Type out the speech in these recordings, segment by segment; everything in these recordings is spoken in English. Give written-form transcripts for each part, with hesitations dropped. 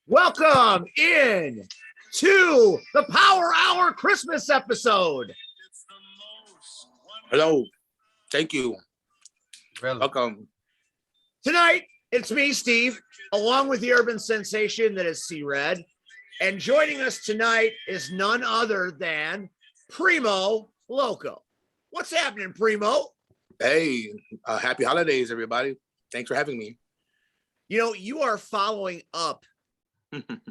Welcome in to the Power Hour Christmas episode. Hello. Thank you. Really? Welcome. Tonight, it's me, Steve, along with the urban sensation that is C-Red. And joining us tonight is none other than Primoloko. What's happening, Primo? Hey, happy holidays, everybody. Thanks for having me. You know, you are following up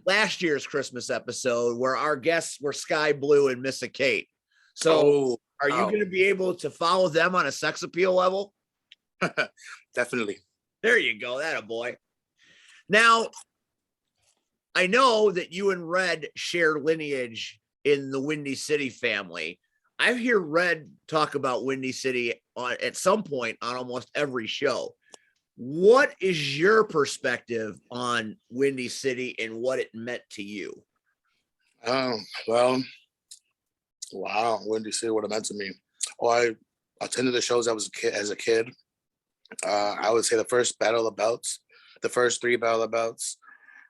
last year's Christmas episode where our guests were Sky Blue and Missa Kate. So are you going to be able to follow them on a sex appeal level? Definitely. There you go. That a boy. Now, I know that you and Red share lineage in the Windy City family. I hear Red talk about Windy City at some point on almost every show. What is your perspective on Windy City and what it meant to you? Well, wow, Windy City, what it meant to me. Well, I attended the shows as a kid. I would say the first Battle of the Belts, the first three Battle of the Belts.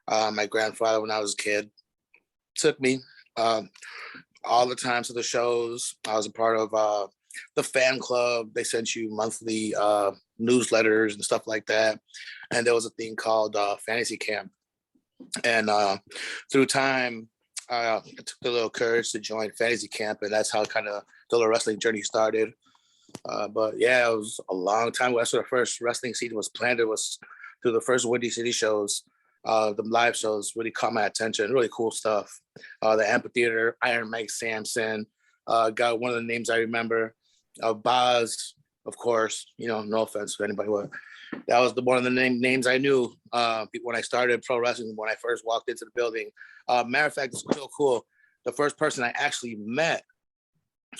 My grandfather, when I was a kid, took me all the time to the shows. I was a part of the fan club. They sent you monthly newsletters and stuff like that. And there was a thing called Fantasy Camp. And through time, I took a little courage to join Fantasy Camp, and that's how kind of the little wrestling journey started. But yeah, it was a long time. That's where the first wrestling season was planned. It was through the first Windy City shows. The live shows really caught my attention. Really cool stuff. The amphitheater, Iron Mike Sampson, got one of the names I remember. Boz, of course. You know, no offense to anybody, but that was one of the names I knew when I started pro wrestling. When I first walked into the building. Matter of fact, it's real cool. The first person I actually met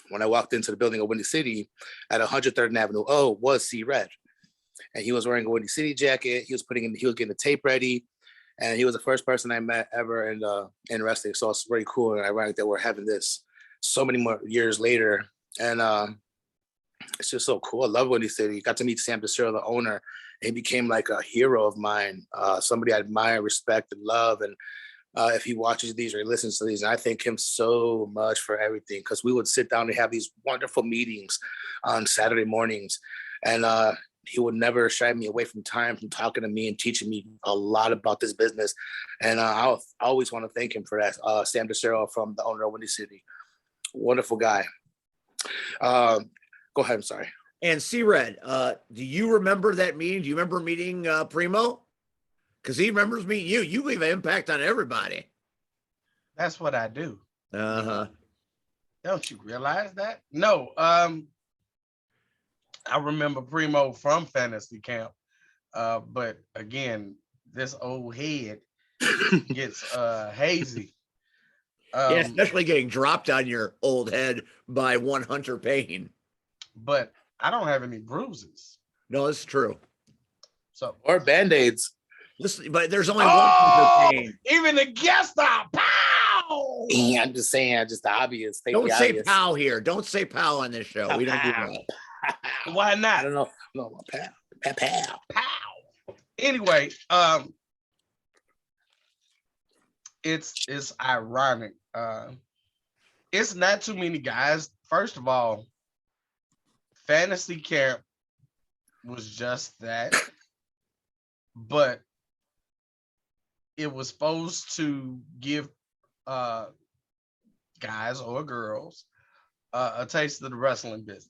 when I walked into the building of Windy City at 103rd Avenue was C-Red, and he was wearing a Windy City jacket. He was getting the tape ready. And he was the first person I met ever in wrestling. So it's very cool and ironic that we're having this so many more years later. And it's just so cool. I love Windy City. Got to meet Sam DeCero, the owner. He became like a hero of mine, somebody I admire, respect, and love. And if he watches these or he listens to these, and I thank him so much for everything, because we would sit down and have these wonderful meetings on Saturday mornings. And he would never shy me away from talking to me and teaching me a lot about this business. And I always want to thank him for that. Sam DeCero, from the owner of Windy City. Wonderful guy. Go ahead, I'm sorry. And C-Red, do you remember that meeting? Do you remember meeting Primo? Because he remembers meeting you. You leave an impact on everybody. That's what I do. Uh-huh. Don't you realize that? No. I remember Primo from Fantasy Camp. But again, this old head gets hazy. Yeah, especially getting dropped on your old head by one Hunter Payne. But I don't have any bruises. No, it's true. So or Band-Aids. Listen, but there's only one Hunter Payne. Even the guest star, pow! Yeah, I'm just saying, just the obvious. Don't say pow here. Don't say pow on this show. We don't do that. Why not? I don't know. No, pow. Anyway, it's ironic. It's not too many guys. First of all, Fantasy Camp was just that, but it was supposed to give guys or girls a taste of the wrestling business.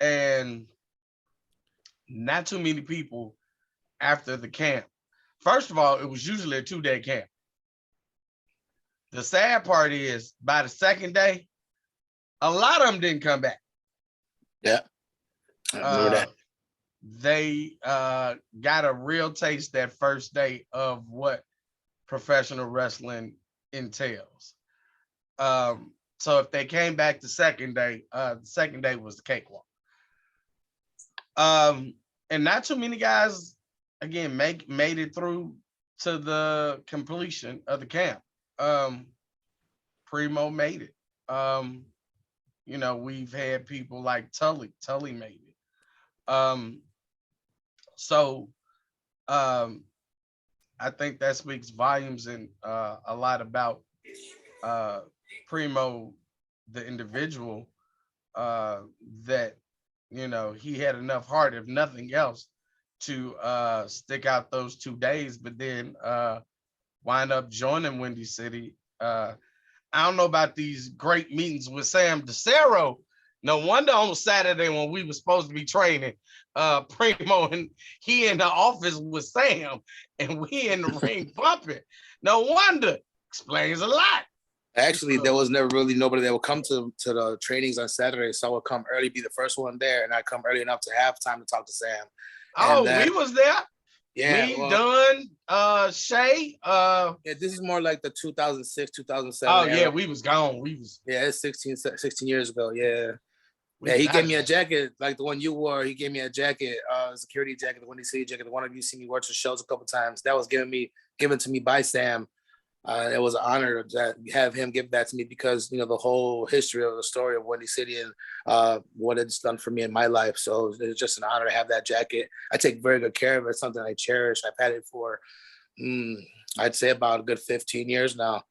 And not too many people after the camp. First of all, it was usually a 2-day camp. The sad part is, by the second day, a lot of them didn't come back. Yeah, I remember that. They got a real taste that first day of what professional wrestling entails. So if they came back the second day was the cakewalk. And not too many guys, again, made it through to the completion of the camp. Primo made it. You know, we've had people like Tully made it. So I think that speaks volumes and a lot about uh, Primo, the individual, uh, that he had enough heart, if nothing else, to stick out those 2 days, but then wind up joining Windy City. I don't know about these great meetings with Sam DeCero. No wonder on Saturday when we were supposed to be training, Primo and he in the office with Sam, and we in the ring bumping. No wonder. Explains a lot. Actually, there was never really nobody that would come to the trainings on Saturday. So I would come early, be the first one there, and I'd come early enough to have time to talk to Sam. Oh, we was there. Yeah, Me, Dunn, Shay. Yeah, this is more like the 2006, 2007 Oh, yeah, era. we was gone. Yeah, it's 16 years ago. Yeah. We Yeah, he gave got me a it. jacket like the one you wore. He gave me a jacket, a security jacket, the Windy City jacket. The one of you see me wear to shows a couple times. That was given to me by Sam. It was an honor to have him give that to me because the whole history of the story of Windy City and what it's done for me in my life. So it's just an honor to have that jacket. I take very good care of it. It's something I cherish. I've had it for I'd say about a good 15 years now.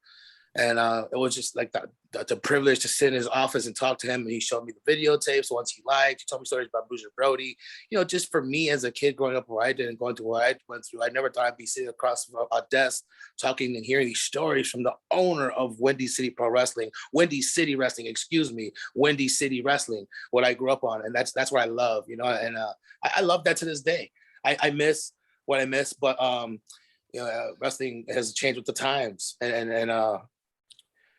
And it was just like the privilege to sit in his office and talk to him. And he showed me the videotapes, the ones he liked. He told me stories about Bruiser Brody. Just for me as a kid growing up where I did and going through what I went through, I never thought I'd be sitting across a desk talking and hearing these stories from the owner of Windy City Pro Wrestling, Windy City Wrestling, excuse me, Windy City Wrestling, what I grew up on. And that's what I love, and I love that to this day. I miss what I miss, but wrestling has changed with the times, and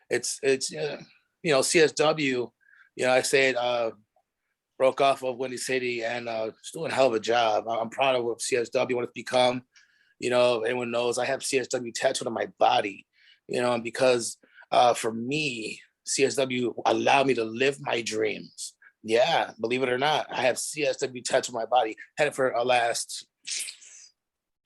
it's CSW, I say it broke off of Windy City and it's doing a hell of a job. I'm proud of what CSW what it's become. Anyone knows I have CSW tattooed on my body, and because for me, CSW allowed me to live my dreams. Yeah, believe it or not, I have CSW tattooed on my body. Had it for the last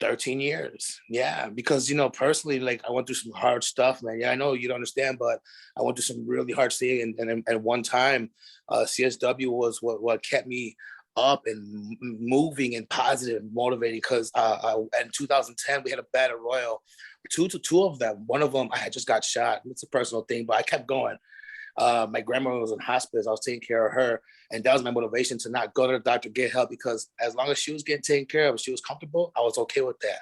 13 years. Yeah, because personally, like I went through some hard stuff, man. Yeah, I know you don't understand, but I went through some really hard stuff. And at one time, CSW was what kept me up and moving and positive and motivating. Because in 2010 we had a battle royal, two of them. One of them I had just got shot. It's a personal thing, but I kept going. My grandmother was in hospice. I was taking care of her. And that was my motivation to not go to the doctor, get help, because as long as she was getting taken care of, she was comfortable, I was okay with that.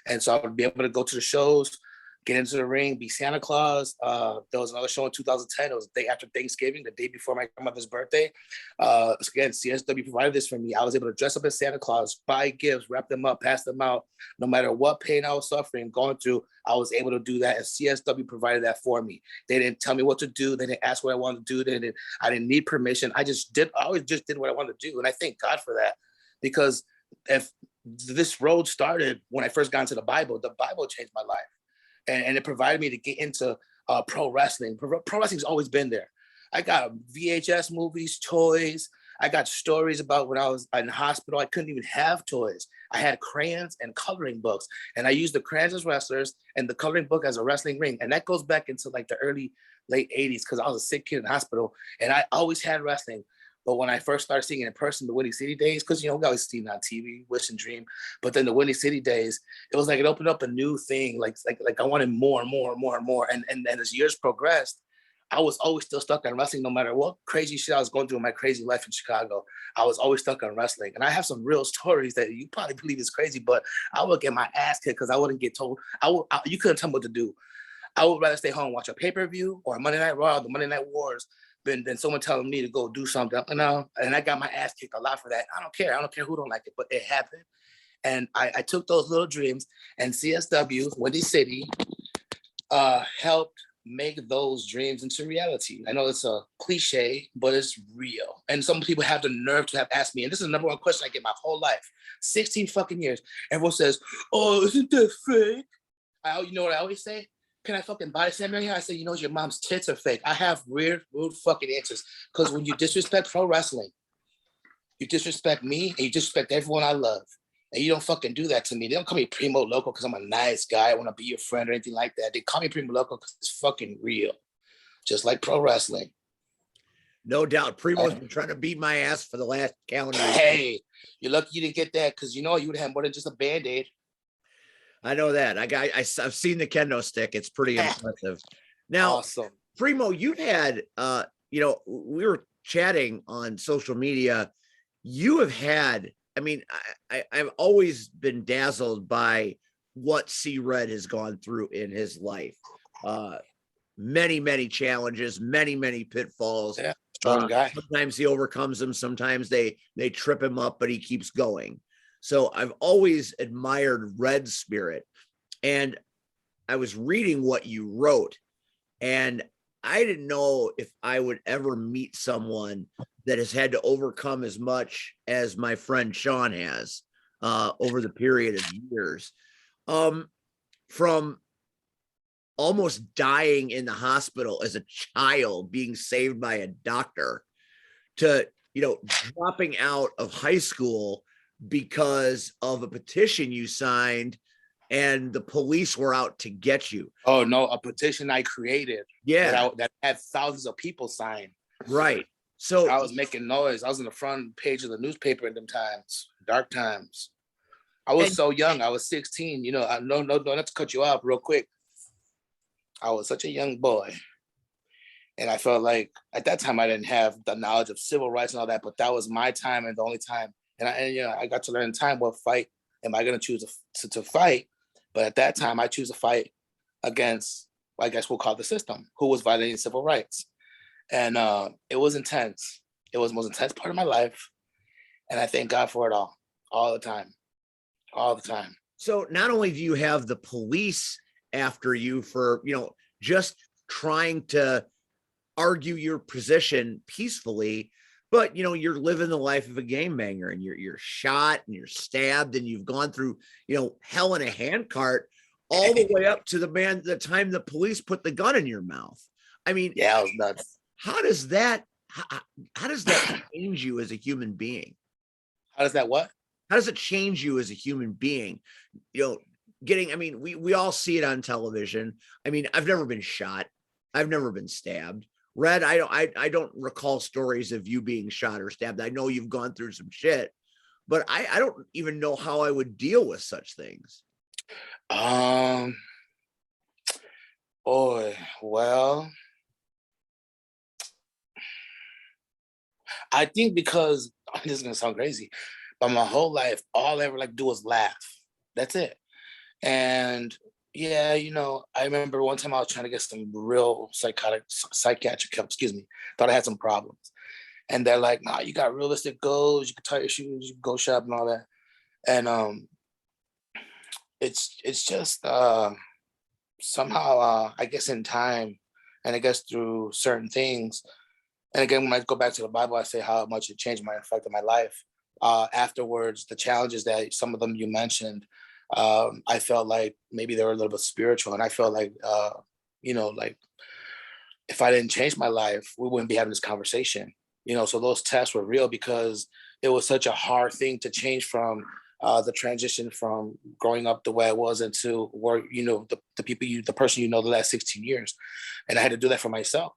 And so I would be able to go to the shows, get into the ring, be Santa Claus. There was another show in 2010. It was the day after Thanksgiving, the day before my grandmother's birthday. Again, CSW provided this for me. I was able to dress up as Santa Claus, buy gifts, wrap them up, pass them out. No matter what pain I was suffering, going through, I was able to do that. And CSW provided that for me. They didn't tell me what to do. They didn't ask what I wanted to do. I didn't need permission. I always just did what I wanted to do. And I thank God for that, because if this road started when I first got into the Bible changed my life. And it provided me to get into pro wrestling. Pro wrestling's always been there. I got VHS movies, toys. I got stories about when I was in the hospital. I couldn't even have toys. I had crayons and coloring books. And I used the crayons as wrestlers and the coloring book as a wrestling ring. And that goes back into like the late 80s, because I was a sick kid in the hospital. And I always had wrestling. But when I first started seeing it in person, the Windy City days, because we always seen it on TV, wish and dream. But then the Windy City days, it was like it opened up a new thing. Like I wanted more and more and more and more. And as years progressed, I was always still stuck on wrestling, no matter what crazy shit I was going through in my crazy life in Chicago. I was always stuck on wrestling. And I have some real stories that you probably believe is crazy, but I would get my ass kicked because I wouldn't get told. You couldn't tell me what to do. I would rather stay home and watch a pay-per-view or a Monday Night Raw, the Monday Night Wars, than someone telling me to go do something. And I got my ass kicked a lot for that. I don't care. I don't care who don't like it, but it happened. And I took those little dreams, and CSW, Windy City, helped make those dreams into reality. I know it's a cliche, but it's real. And some people have the nerve to have asked me, and this is the number one question I get my whole life, 16 fucking years. Everyone says, "Oh, isn't that fake?" You know what I always say? Can I fucking body slam you? I say, your mom's tits are fake. I have rude fucking answers. Because when you disrespect pro wrestling, you disrespect me and you disrespect everyone I love. And you don't fucking do that to me. They don't call me Primoloko because I'm a nice guy. I want to be your friend or anything like that. They call me Primoloko because it's fucking real. Just like pro wrestling. No doubt. Primo's been trying to beat my ass for the last calendar year. Hey, you're lucky you didn't get that, because you would have more than just a Band-Aid. I know that. I've seen the kendo stick. It's pretty impressive. Now, Awesome. Primo, you've had, we were chatting on social media. You have had, I mean, I've always been dazzled by what C Red has gone through in his life. Many, many challenges, many pitfalls. Yeah, strong guy. Sometimes he overcomes them. Sometimes they trip him up, but he keeps going. So I've always admired Red's spirit. And I was reading what you wrote, and I didn't know if I would ever meet someone that has had to overcome as much as my friend Sean has over the period of years. From almost dying in the hospital as a child, being saved by a doctor, to, dropping out of high school because of a petition you signed and the police were out to get you. Oh no, a petition I created. Yeah. That had thousands of people sign. Right. So I was making noise. I was on the front page of the newspaper in them times, dark times. I was so young. I was 16. No, not to cut you off real quick. I was such a young boy. And I felt like at that time I didn't have the knowledge of civil rights and all that, but that was my time and the only time. And I got to learn in time what fight am I going to choose to fight. But at that time, I choose to fight against, I guess we'll call the system, who was violating civil rights. And it was intense. It was the most intense part of my life. And I thank God for it all the time. All the time. So not only do you have the police after you for, just trying to argue your position peacefully, but you're living the life of a game banger, and you're shot and you're stabbed and you've gone through, hell in a handcart all the way up to the time the police put the gun in your mouth. I mean, yeah, it was nuts. How does that change you as a human being? How does that what? How does it change you as a human being? We all see it on television. I mean, I've never been shot. I've never been stabbed. Red, I don't recall stories of you being shot or stabbed. I know you've gone through some shit, but I don't even know how I would deal with such things. Well, I think because this is gonna sound crazy, but my whole life, all I ever like do is laugh. That's it. And yeah, I remember one time I was trying to get some real psychiatric help, thought I had some problems. And they're like, nah, you got realistic goals, you can tie your shoes, you can go shop and all that. And it's just somehow, I guess in time, and I guess through certain things, and again, when I go back to the Bible, I say how much it changed my effect of my life. Afterwards, the challenges that some of them you mentioned, I felt like maybe they were a little bit spiritual, and I felt like, like if I didn't change my life, we wouldn't be having this conversation. So those tests were real because it was such a hard thing to change from the transition from growing up the way I was into where, the people the person the last 16 years, and I had to do that for myself.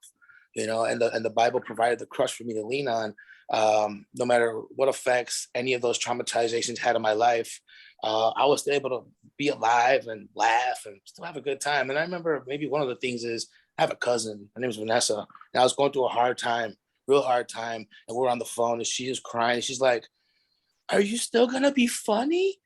And the Bible provided the crutch for me to lean on. No matter what effects any of those traumatizations had on my life, I was still able to be alive and laugh and still have a good time. And I remember maybe one of the things is I have a cousin, her name is Vanessa, and I was going through a hard time, real hard time. And we're on the phone and she is crying. She's like, "Are you still gonna be funny?"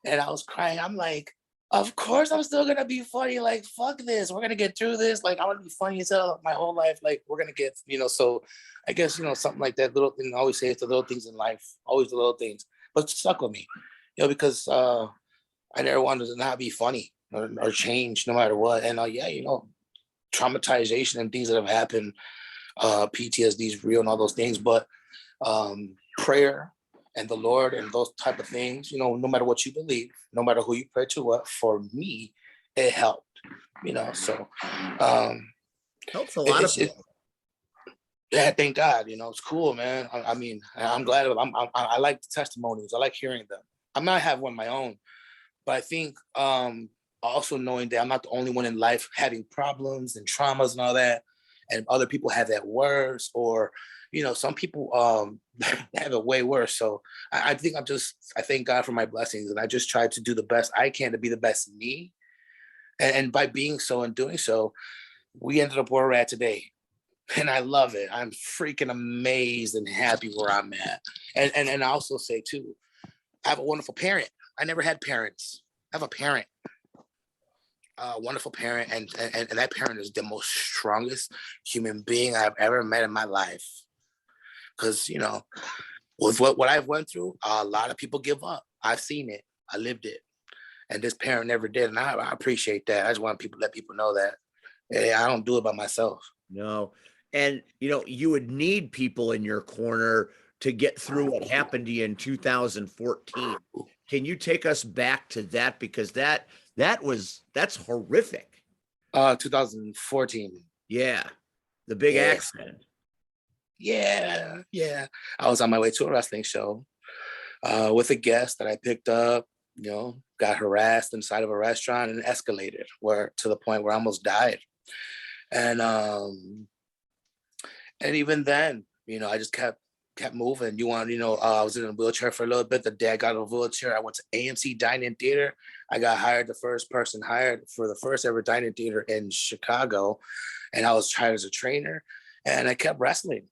And I was crying. I'm like, of course I'm still gonna be funny. Like, fuck this. We're gonna get through this. Like, I want to be funny as hell my whole life. Like, we're gonna get, so I guess, something like that. Little thing I always say, it's the little things in life, always the little things. But it stuck with me, because I never wanted to not be funny or change no matter what. And traumatization and things that have happened, PTSD is real and all those things. But prayer and the Lord and those type of things, no matter what you believe, no matter who you pray to, what for me, it helped, so Helps a lot of people. Yeah, thank God, it's cool, man. I mean, I'm glad I like the testimonies. I like hearing them. I might have one of my own, but I think also knowing that I'm not the only one in life having problems and traumas and all that, and other people have that worse, or some people have it way worse. So I think I thank God for my blessings, and I just try to do the best I can to be the best me. And by being so and doing so, we ended up where we're at today. And I love it. I'm freaking amazed and happy where I'm at. And I also say too, I have a wonderful parent. I never had parents. I have a parent, a wonderful parent, and that parent is the most strongest human being I've ever met in my life. Because with what I've went through, a lot of people give up. I've seen it. I lived it, and this parent never did, and I appreciate that. I just want people let people know that I don't do it by myself. No. And you would need people in your corner to get through what happened to you in 2014. Can you take us back to that? Because that's horrific. 2014. Yeah. The big Yeah. accident. Yeah. I was on my way to a wrestling show with a guest that I picked up, got harassed inside of a restaurant and escalated to the point where I almost died. And even then, I just kept moving. I was in a wheelchair for a little bit. The dad got a wheelchair. I went to AMC Dining Theater. I got hired, the first person hired for the first ever dining theater in Chicago. And I was hired as a trainer, and I kept wrestling.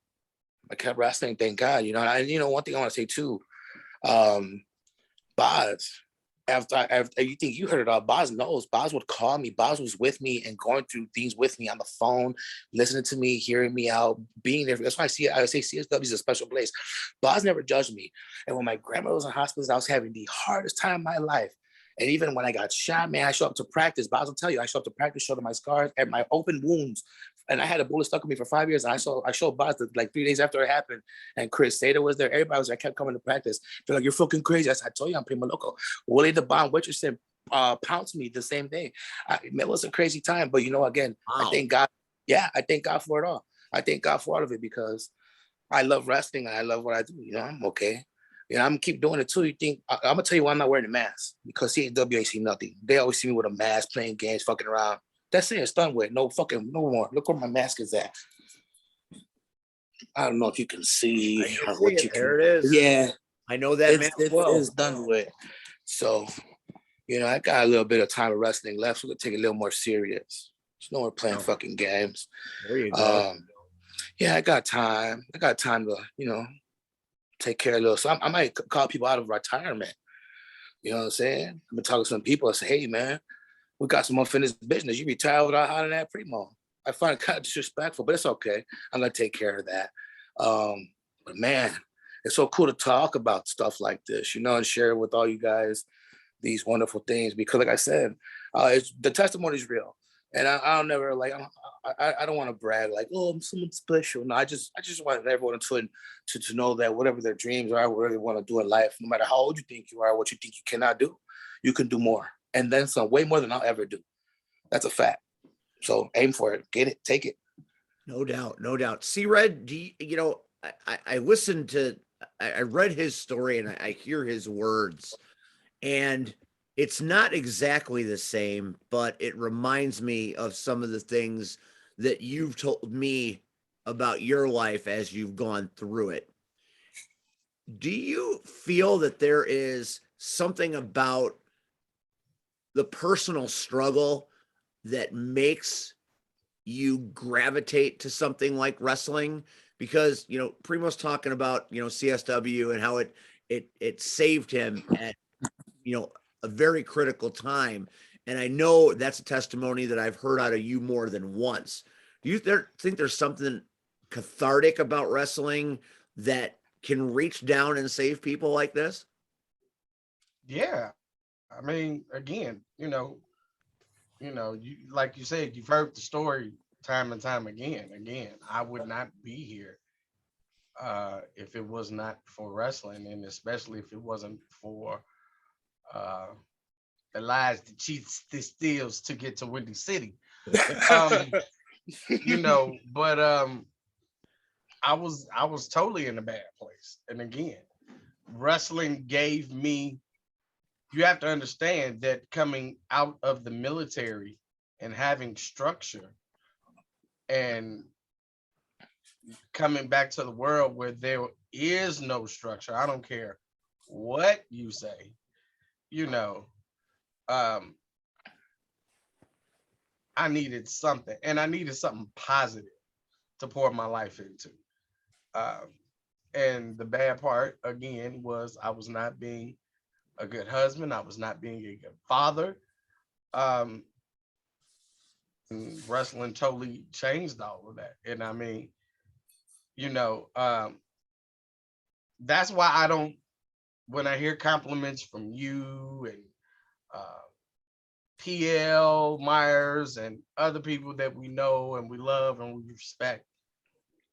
Thank God. One thing I want to say too, Boz, after you think you heard it all, Boz knows. Boz would call me. Boz was with me and going through things with me on the phone, listening to me, hearing me out, being there. That's why I say CSW is a special place. Boz never judged me. And when my grandmother was in hospital, I was having the hardest time of my life. And even when I got shot, man, I show up to practice. Boz will tell you, I show up to practice, show them my scars and my open wounds. And I had a bullet stuck in me for 5 years. And I showed Boz like 3 days after it happened. And Chris Sada was there. Everybody was there. I kept coming to practice. They're like, you're fucking crazy. I said, I told you I'm Primoloko. Willie the Bomb Richardson pounced me the same day. It was a crazy time. But again, Wow. I thank God. Yeah, I thank God for it all. I thank God for all of it because I love wrestling and I love what I do. I'm okay. I'm gonna keep doing it too. I'm gonna tell you why I'm not wearing a mask, because CAW ain't see nothing. They always see me with a mask, playing games, fucking around. That's it. It's done with. No more. Look where my mask is at. I don't know if you can see or what you can. There it is. Yeah, I know that mask well. It's done with. So, I got a little bit of time of wrestling left. So we're gonna take it a little more serious. There's no more playing fucking games. There you go. Yeah, I got time. to, take care of those. So I might call people out of retirement. You know what I'm saying? I've been talking to some people. I say, hey, man, we got some unfinished business. You retire without honoring that Primo. I find it kind of disrespectful, but it's okay. I'm going to take care of that. But man, it's so cool to talk about stuff like this, and share with all you guys these wonderful things. Because like I said, the testimony is real. And I'll never I don't want to brag like, oh, I'm someone special. No, I just want everyone to know that whatever their dreams are, whatever they want to do in life, no matter how old you think you are, what you think you cannot do, you can do more. And then some, way more than I'll ever do. That's a fact. So aim for it, get it, take it. No doubt. See, Red, I listened to, I read his story and I hear his words, and it's not exactly the same, but it reminds me of some of the things that you've told me about your life as you've gone through it. Do you feel that there is something about the personal struggle that makes you gravitate to something like wrestling? Because, Primo's talking about, CSW and how it saved him at, a very critical time. And I know that's a testimony that I've heard out of you more than once. Do you think there's something cathartic about wrestling that can reach down and save people like this? Yeah. I mean, again, you like you said, you've heard the story time and time again. I would not be here if it was not for wrestling, and especially if it wasn't for the lies, the cheats, the steals to get to Windy City. But I was totally in a bad place. And again, wrestling gave me, you have to understand that coming out of the military and having structure and coming back to the world where there is no structure. I don't care what you say, you know, um, I needed something, and I needed something positive to pour my life into. Um, and the bad part again was I was not being a good husband. I was not being a good father. Um, and wrestling totally changed all of that. And I mean, you know, that's why I don't. When I hear compliments from you and uh, PL Myers and other people that we know and we love and we respect,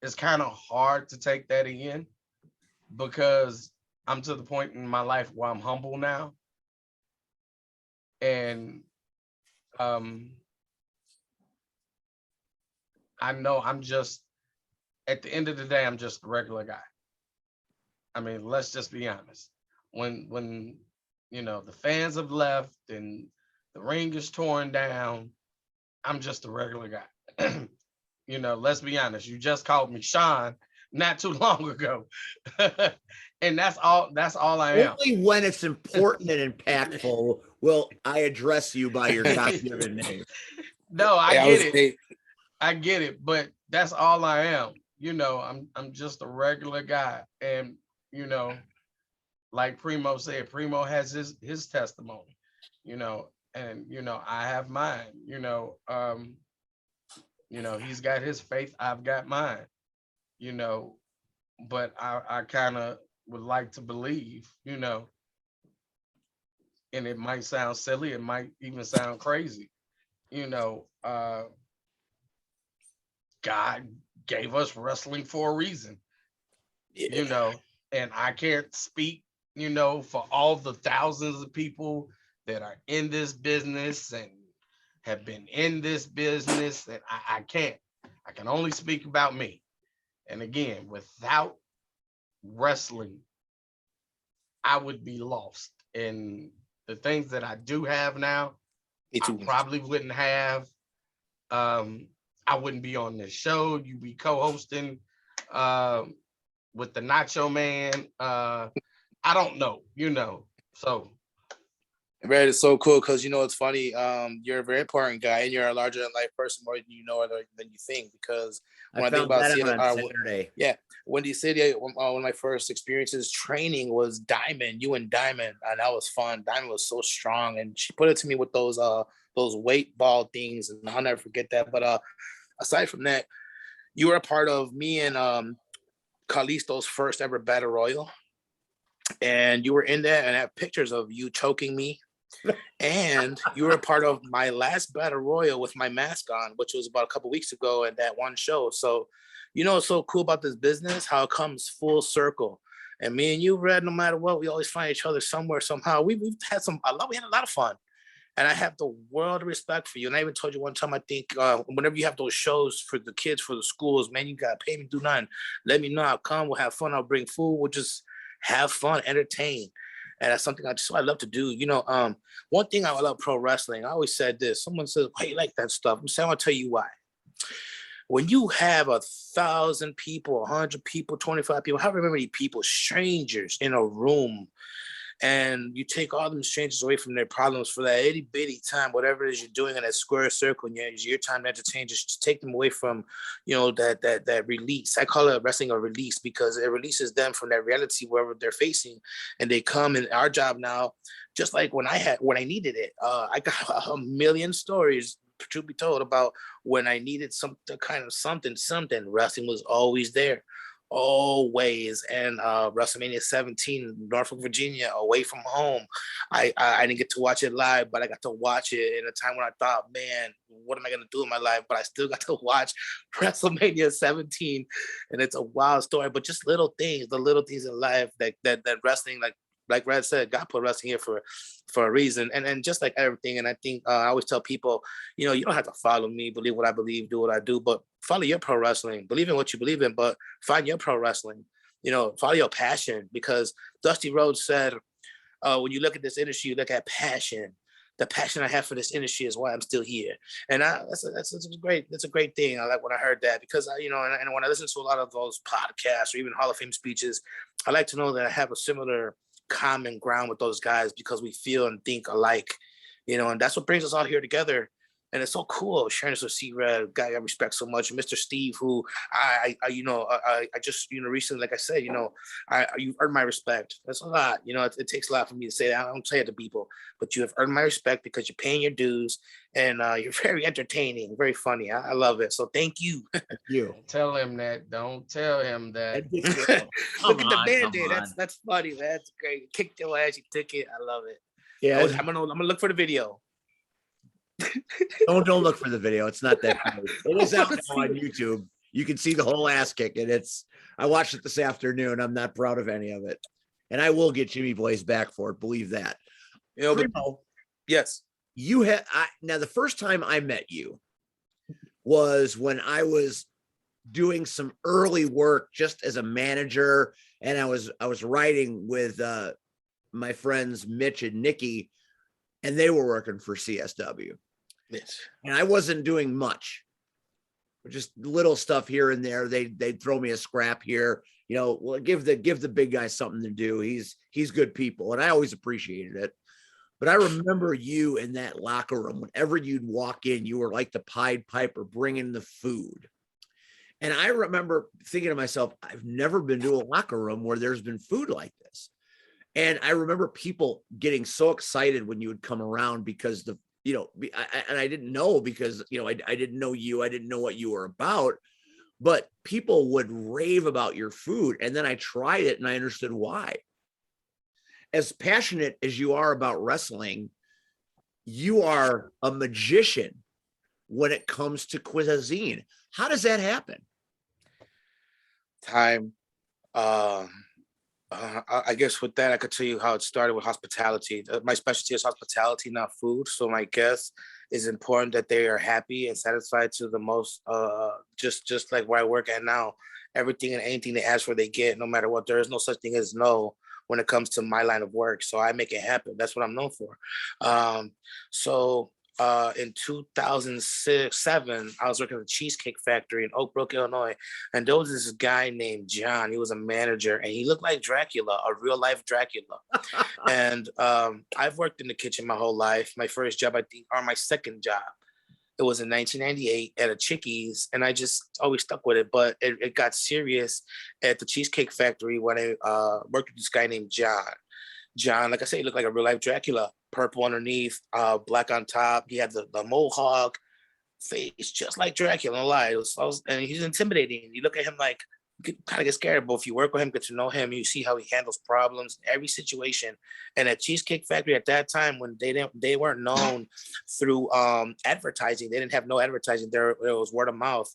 it's kind of hard to take that in because I'm to the point in my life where I'm humble now. And um, I know I'm just, at the end of the day, I'm just a regular guy. I mean, let's just be honest. When you know the fans have left and the ring is torn down, I'm just a regular guy. You know, let's be honest. You just called me Sean not too long ago, and That's all I am. Only when it's important and impactful will I address you by your God-given name. No, I Yeah, I get was it. hey, I get it, but that's all I am. You know, I'm just a regular guy, and you know, like Primo said, Primo has his testimony. You know, and you know, I have mine. You know, he's got his faith, I've got mine. You know, but I kind of would like to believe. You know, and it might sound silly, it might even sound crazy. You know, God gave us wrestling for a reason, you yeah. know, and I can't speak, you know, for all the thousands of people that are in this business and have been in this business. And I can't, I can only speak about me. And again, without wrestling, I would be lost. And the things that I do have now, Me I too. probably wouldn't have. Um, I wouldn't be on this show. You'd be co-hosting um, with the Nacho Man. I don't know, you know. So Red is so cool because you know it's funny. You're a very important guy, and you're a larger than life person more than you know or than you think. Because I when I think found about that out seeing, on Saturday. yeah, Windy City, one of my first experiences training was Diamond. You and Diamond, and that was fun. Diamond was so strong, and she put it to me with those weight ball things, and I'll never forget that. But aside from that, you were a part of me and Kalisto's first ever battle royal, and you were in there, and I have pictures of you choking me. And you were a part of my last battle royal with my mask on, which was about a couple weeks ago at that one show. So, you know what's so cool about this business? How it comes full circle. And me and you, Red, no matter what, we always find each other somewhere, somehow. We've had we had a lot of fun. And I have the world of respect for you. And I even told you one time, I think, whenever you have those shows for the kids, for the schools, man, you got to pay me, do nothing. Let me know. I'll come. We'll have fun. I'll bring food. We'll just have fun, entertain. And that's something I love to do. You know, one thing I love pro wrestling, I always said this. Someone says, why you like that stuff? I'm saying, I'll tell you why. When you have 1,000 people, 100 people, 25 people, however many people, strangers in a room, and you take all them strangers away from their problems for that itty bitty time, whatever it is you're doing in that square circle, and your time to entertain, just take them away from, you know, that release. I call it wrestling a release because it releases them from that reality wherever they're facing, and they come. And our job now, just like when I needed it, I got a million stories. Truth be told, about when I needed some kind of something, wrestling was always there, always. And WrestleMania 17, Norfolk, Virginia, away from home. I didn't get to watch it live, but I got to watch it in a time when I thought, man, what am I gonna do in my life? But I still got to watch WrestleMania 17, and it's a wild story. But just little things, the little things in life that wrestling, like Red said, God put wrestling here for a reason, and just like everything. And I think I always tell people, you know, you don't have to follow me, believe what I believe, do what I do, but follow your pro wrestling, believe in what you believe in, but find your pro wrestling. You know, follow your passion, because Dusty Rhodes said, when you look at this industry, you look at passion. the passion I have for this industry is why I'm still here. And that's a great thing. I like when I heard that, because and when I listen to a lot of those podcasts or even Hall of Fame speeches, I like to know that I have a similar common ground with those guys, because we feel and think alike, and that's what brings us all here together. And it's so cool sharing this with C-Red, guy I respect so much, Mr. Steve, who I just recently, like I said, you've earned my respect. That's a lot. It takes a lot for me to say that. I don't say it to people, but you have earned my respect because you're paying your dues, and you're very entertaining, very funny. I love it. So thank you. You. Don't tell him that. Don't tell him that. Look at the Band-Aid. Come on. That's funny. That's great. Kicked your ass. You took it. I love it. Yeah, I'm gonna look for the video. don't look for the video. It's not that funny. It is out now on YouTube. You can see the whole ass kick, and I watched it this afternoon. I'm not proud of any of it, and I will get Jimmy Blaze back for it. Believe that. Primo, Yes. you had now the first time I met you was when I was doing some early work just as a manager, and I was writing with my friends Mitch and Nikki, and they were working for CSW. Yes. And I wasn't doing much, just little stuff here and there. They'd throw me a scrap here, well, give the big guy something to do. He's good people, and I always appreciated it. But I remember you in that locker room. Whenever you'd walk in, you were like the Pied Piper bringing the food. And I remember thinking to myself, I've never been to a locker room where there's been food like this. And I remember people getting so excited when you would come around, because I didn't know, because, I didn't know you. I didn't know what you were about, but people would rave about your food. And then I tried it and I understood why. As passionate as you are about wrestling, you are a magician when it comes to cuisine. How does that happen? Time. I guess with that, I could tell you how it started with hospitality. My specialty is hospitality, not food. So my guests, is important that they are happy and satisfied to the most. Just like where I work at now, everything and anything they ask for, they get, no matter what. There is no such thing as no when it comes to my line of work. So I make it happen. That's what I'm known for. In 2007, I was working at the Cheesecake Factory in Oak Brook, Illinois, and there was this guy named John. He was a manager, and he looked like Dracula, a real life Dracula. And I've worked in the kitchen my whole life. My first job, I think, or my second job, it was in 1998 at a Chickies, and I just always stuck with it. But it got serious at the Cheesecake Factory when I worked with this guy named John. John, like I say, he looked like a real life Dracula. Purple underneath, black on top. He had the mohawk, face just like Dracula. No lie, and he's intimidating. You look at him like, you kind of get scared, but if you work with him, get to know him, you see how he handles problems in every situation. And at Cheesecake Factory at that time, when they weren't known through advertising, they didn't have no advertising there. It was word of mouth.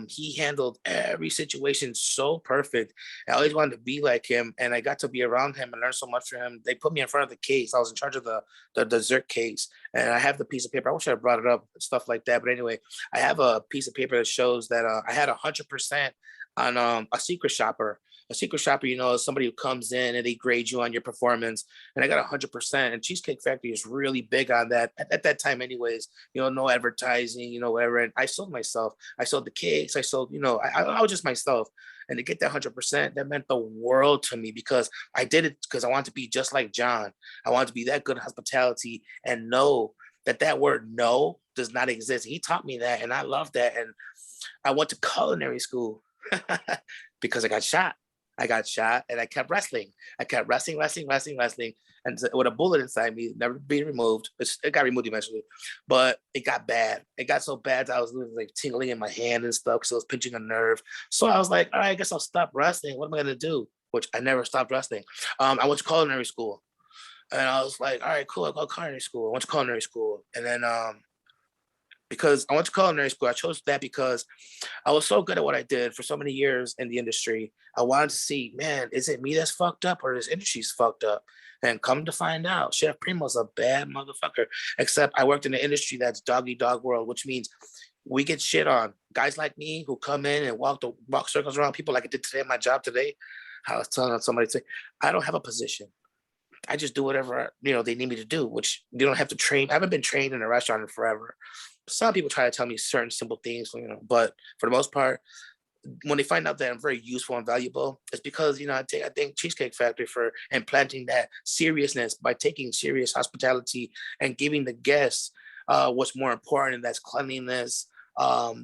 He handled every situation so perfect. I always wanted to be like him, and I got to be around him and learn so much from him. They put me in front of the case. I was in charge of the dessert case, and I have the piece of paper. I wish I brought it up, stuff like that. But anyway, I have a piece of paper that shows that I had 100% on a secret shopper. A secret shopper, is somebody who comes in and they grade you on your performance. And I got 100%. And Cheesecake Factory is really big on that at that time, anyways. No advertising, whatever. And I sold myself. I sold the cakes. I sold, I was just myself. And to get that 100%, that meant the world to me, because I did it because I wanted to be just like John. I wanted to be that good at hospitality and know that word no does not exist. He taught me that, and I love that. And I went to culinary school because I got shot, and I kept wrestling. I kept wrestling, and with a bullet inside me, never being removed. It got removed eventually, but it got bad. It got so bad that I was losing, like, tingling in my hand and stuff, because I was pinching a nerve. So I was like, all right, I guess I'll stop wrestling. What am I gonna do? Which I never stopped wrestling. I went to culinary school, and I was like, all right, cool. I'll go to culinary school. I went to culinary school, and then because I went to culinary school, I chose that because I was so good at what I did for so many years in the industry. I wanted to see, man, is it me that's fucked up, or this industry's fucked up? And come to find out, Chef Primo's a bad motherfucker. Except I worked in an industry that's doggy dog world, which means we get shit on. Guys like me who come in and walk circles around people like I did today, my job today. I was telling somebody, I don't have a position. I just do whatever, they need me to do, which you don't have to train. I haven't been trained in a restaurant in forever. Some people try to tell me certain simple things, but for the most part, when they find out that I'm very useful and valuable, it's because, I thank Cheesecake Factory for implanting that seriousness by taking serious hospitality and giving the guests what's more important, and that's cleanliness,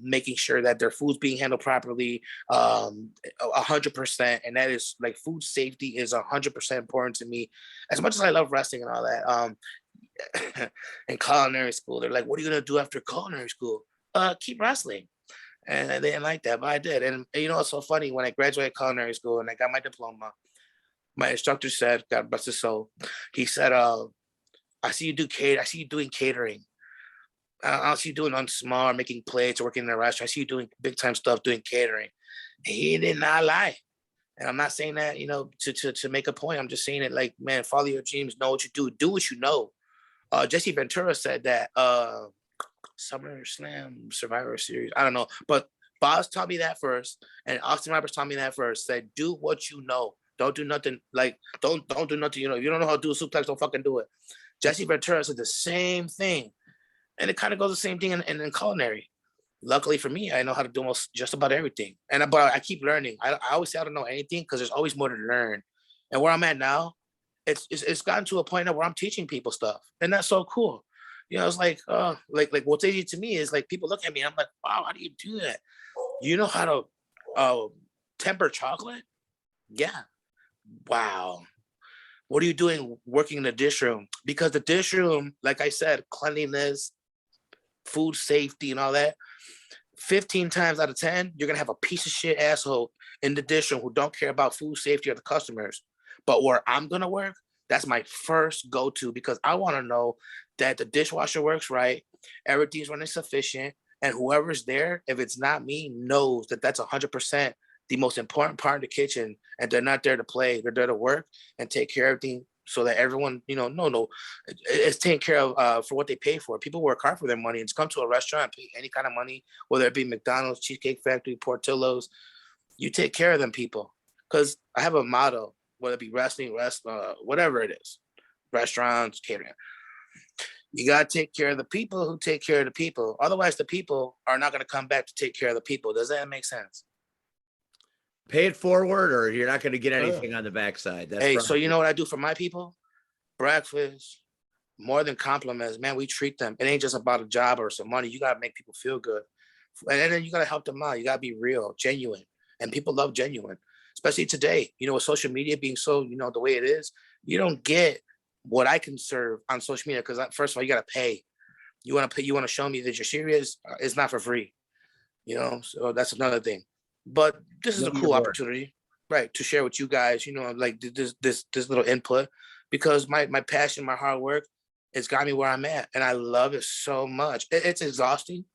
making sure that their food's being handled properly, 100%. And that is like, food safety is 100% important to me. As much as I love wrestling and all that, in culinary school, they're like, "What are you gonna do after culinary school?" Keep wrestling. And they didn't like that, but I did. And it's so funny, when I graduated culinary school and I got my diploma, my instructor said, God bless his soul, he said, I see you I see you doing catering. I see you doing on small, making plates or working in a restaurant. I see you doing big time stuff, doing catering. And he did not lie. And I'm not saying that, to make a point. I'm just saying it like, man, follow your dreams, know what you do what you know. Jesse Ventura said that, SummerSlam Survivor Series. I don't know, but Boz taught me that first, and Austin Roberts taught me that first. Said, do what you know. Don't do nothing like, don't do nothing. If you don't know how to do a suplex, don't fucking do it. Jesse Ventura said the same thing, and it kind of goes the same thing in culinary. Luckily for me, I know how to do almost just about everything, but I keep learning. I always say I don't know anything because there's always more to learn. And where I'm at now, it's gotten to a point now where I'm teaching people stuff, and that's so cool. It's like what's easy to me is like, people look at me and I'm like, wow, how do you do that? You know how to temper chocolate? Yeah. Wow. What are you doing working in the dish room? Because the dish room, like I said, cleanliness, food safety, and all that. 15 times out of 10, you're gonna have a piece of shit asshole in the dish room who don't care about food safety or the customers. But where I'm gonna work, that's my first go-to, because I want to know that the dishwasher works right, everything's running sufficient, and whoever's there, if it's not me, knows that that's 100% the most important part of the kitchen, and they're not there to play, they're there to work and take care of everything, so that everyone, no, it's taken care of for what they pay for. People work hard for their money, and to come to a restaurant, pay any kind of money, whether it be McDonald's, Cheesecake Factory, Portillo's, you take care of them people. Because I have a motto, whether it be wrestling, whatever it is, restaurants, catering. You got to take care of the people who take care of the people. Otherwise, the people are not going to come back to take care of the people. Does that make sense? Pay it forward, or you're not going to get anything on the backside. That's Hey, so you know what I do for my people? Breakfast, more than compliments. Man, we treat them. It ain't just about a job or some money. You got to make people feel good. And then you got to help them out. You got to be real, genuine. And people love genuine, especially today, with social media being so, the way it is, you don't get what I can serve on social media. Because first of all, you got to pay. You want to pay. You want to show me that you're serious. It's not for free, so that's another thing. But this is a cool opportunity, right, to share with you guys, like this little input, because my passion, my hard work, it's got me where I'm at, and I love it so much. It's exhausting.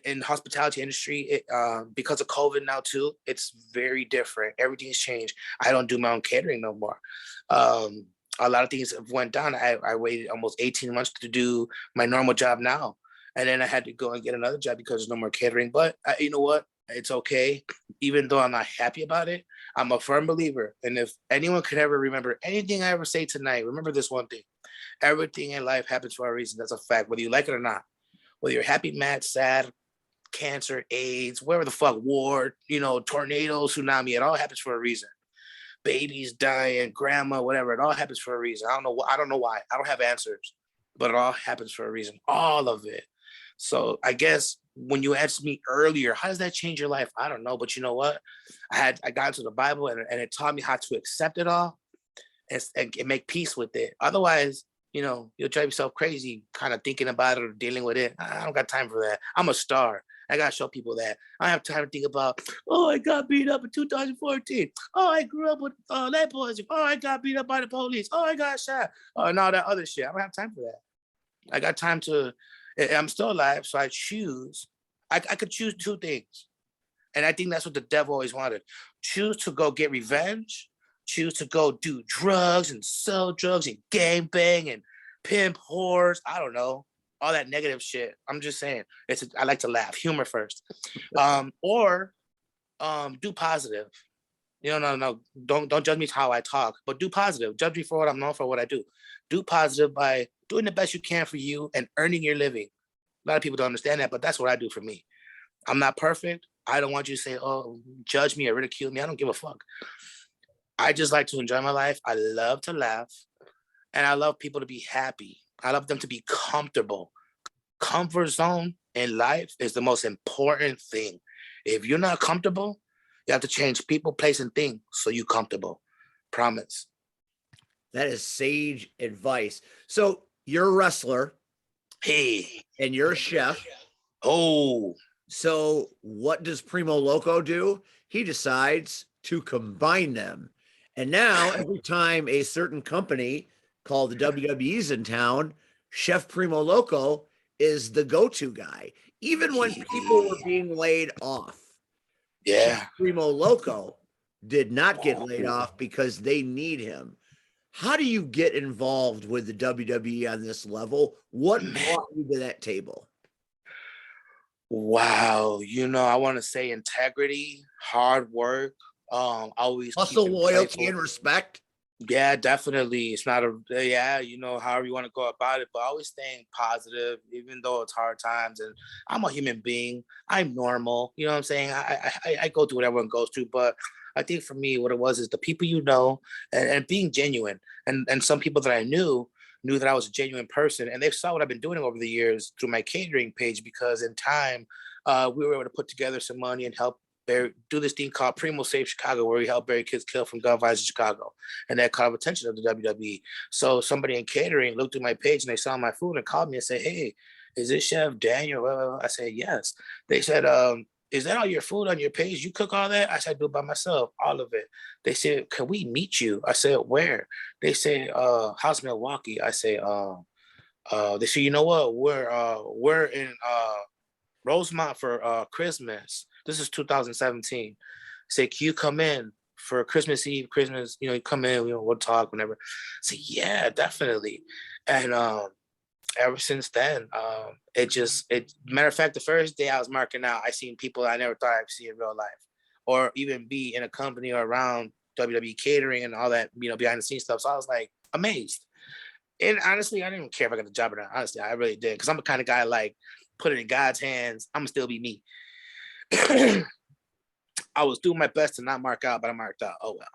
In hospitality industry, because of COVID now too, it's very different. Everything's changed. I don't do my own catering no more. A lot of things have went down. I waited almost 18 months to do my normal job now. And then I had to go and get another job because there's no more catering. But you know what? It's okay. Even though I'm not happy about it, I'm a firm believer. And if anyone could ever remember anything I ever say tonight, remember this one thing. Everything in life happens for a reason. That's a fact, whether you like it or not. Whether you're happy, mad, sad, cancer, AIDS, whatever the fuck, war, tornado, tsunami, it all happens for a reason. Babies dying, grandma, whatever, it all happens for a reason. I don't know why. I don't have answers, but it all happens for a reason. All of it. So I guess when you asked me earlier, how does that change your life? I don't know, but you know what? I got into the Bible, and it taught me how to accept it all and make peace with it. Otherwise, you'll drive yourself crazy kind of thinking about it or dealing with it. I don't got time for that. I'm a star. I got to show people that. I don't have time to think about, oh, I got beat up in 2014. Oh, I grew up with lead poisoning. Oh, I got beat up by the police. Oh, I got shot. Oh, and all that other shit. I don't have time for that. I got time to, I'm still alive, so I choose. I could choose two things. And I think that's what the devil always wanted. Choose to go get revenge. Choose to go do drugs and sell drugs and gang bang and pimp whores. I don't know. All that negative shit. I'm just saying. I like to laugh. Humor first. Or do positive. No. Don't judge me how I talk, but do positive. Judge me for what I'm known for, what I do. Do positive by doing the best you can for you and earning your living. A lot of people don't understand that, but that's what I do for me. I'm not perfect. I don't want you to say, oh, judge me or ridicule me. I don't give a fuck. I just like to enjoy my life. I love to laugh and I love people to be happy. I love them to be comfortable. Comfort zone in life is the most important thing. If you're not comfortable, you have to change people, place, and things so you're comfortable. Promise. That is sage advice. So you're a wrestler Hey. and you're a chef. Oh. So what does Primoloko do? He decides to combine them. And now every time a certain company called the WWE's in town, Chef Primoloko is the go-to guy. Even when people were being laid off, Yeah. Chef Primoloko did not get laid off because they need him. How do you get involved with the WWE on this level? What brought you to that table? Wow. I want to say integrity, hard work, always Hustle, keeping loyalty, playful. and respect. Yeah, definitely. It's not however you want to go about it, but always staying positive, even though it's hard times. And I'm a human being. I'm normal. You know what I'm saying? I go through what everyone goes through, but I think for me, what it was is the people and being genuine. And some people that I knew that I was a genuine person, and they saw what I've been doing over the years through my catering page. Because in time, we were able to put together some money and help do this thing called Primo Save Chicago, where we help bury kids killed from gun violence in Chicago. And that caught attention of the WWE. So somebody in catering looked at my page and they saw my food and called me and said, hey, is this Chef Daniel? I said, yes. They said, is that all your food on your page? You cook all that? I said, I do it by myself, all of it. They said, can we meet you? I said, where? They said, House Milwaukee. I say, they said, you know what? We're in Rosemont for Christmas. This is 2017. Say, can you come in for Christmas Eve, Christmas? You come in, we'll talk whenever. I say, yeah, definitely. And ever since then, matter of fact, the first day I was marking out, I seen people I never thought I'd see in real life, or even be in a company or around WWE catering and all that, behind the scenes stuff. So I was like amazed. And honestly, I didn't even care if I got the job or not. Honestly, I really did. Because I'm the kind of guy like, put it in God's hands. I'm gonna still be me. I was doing my best to not mark out, but I marked out. Oh well.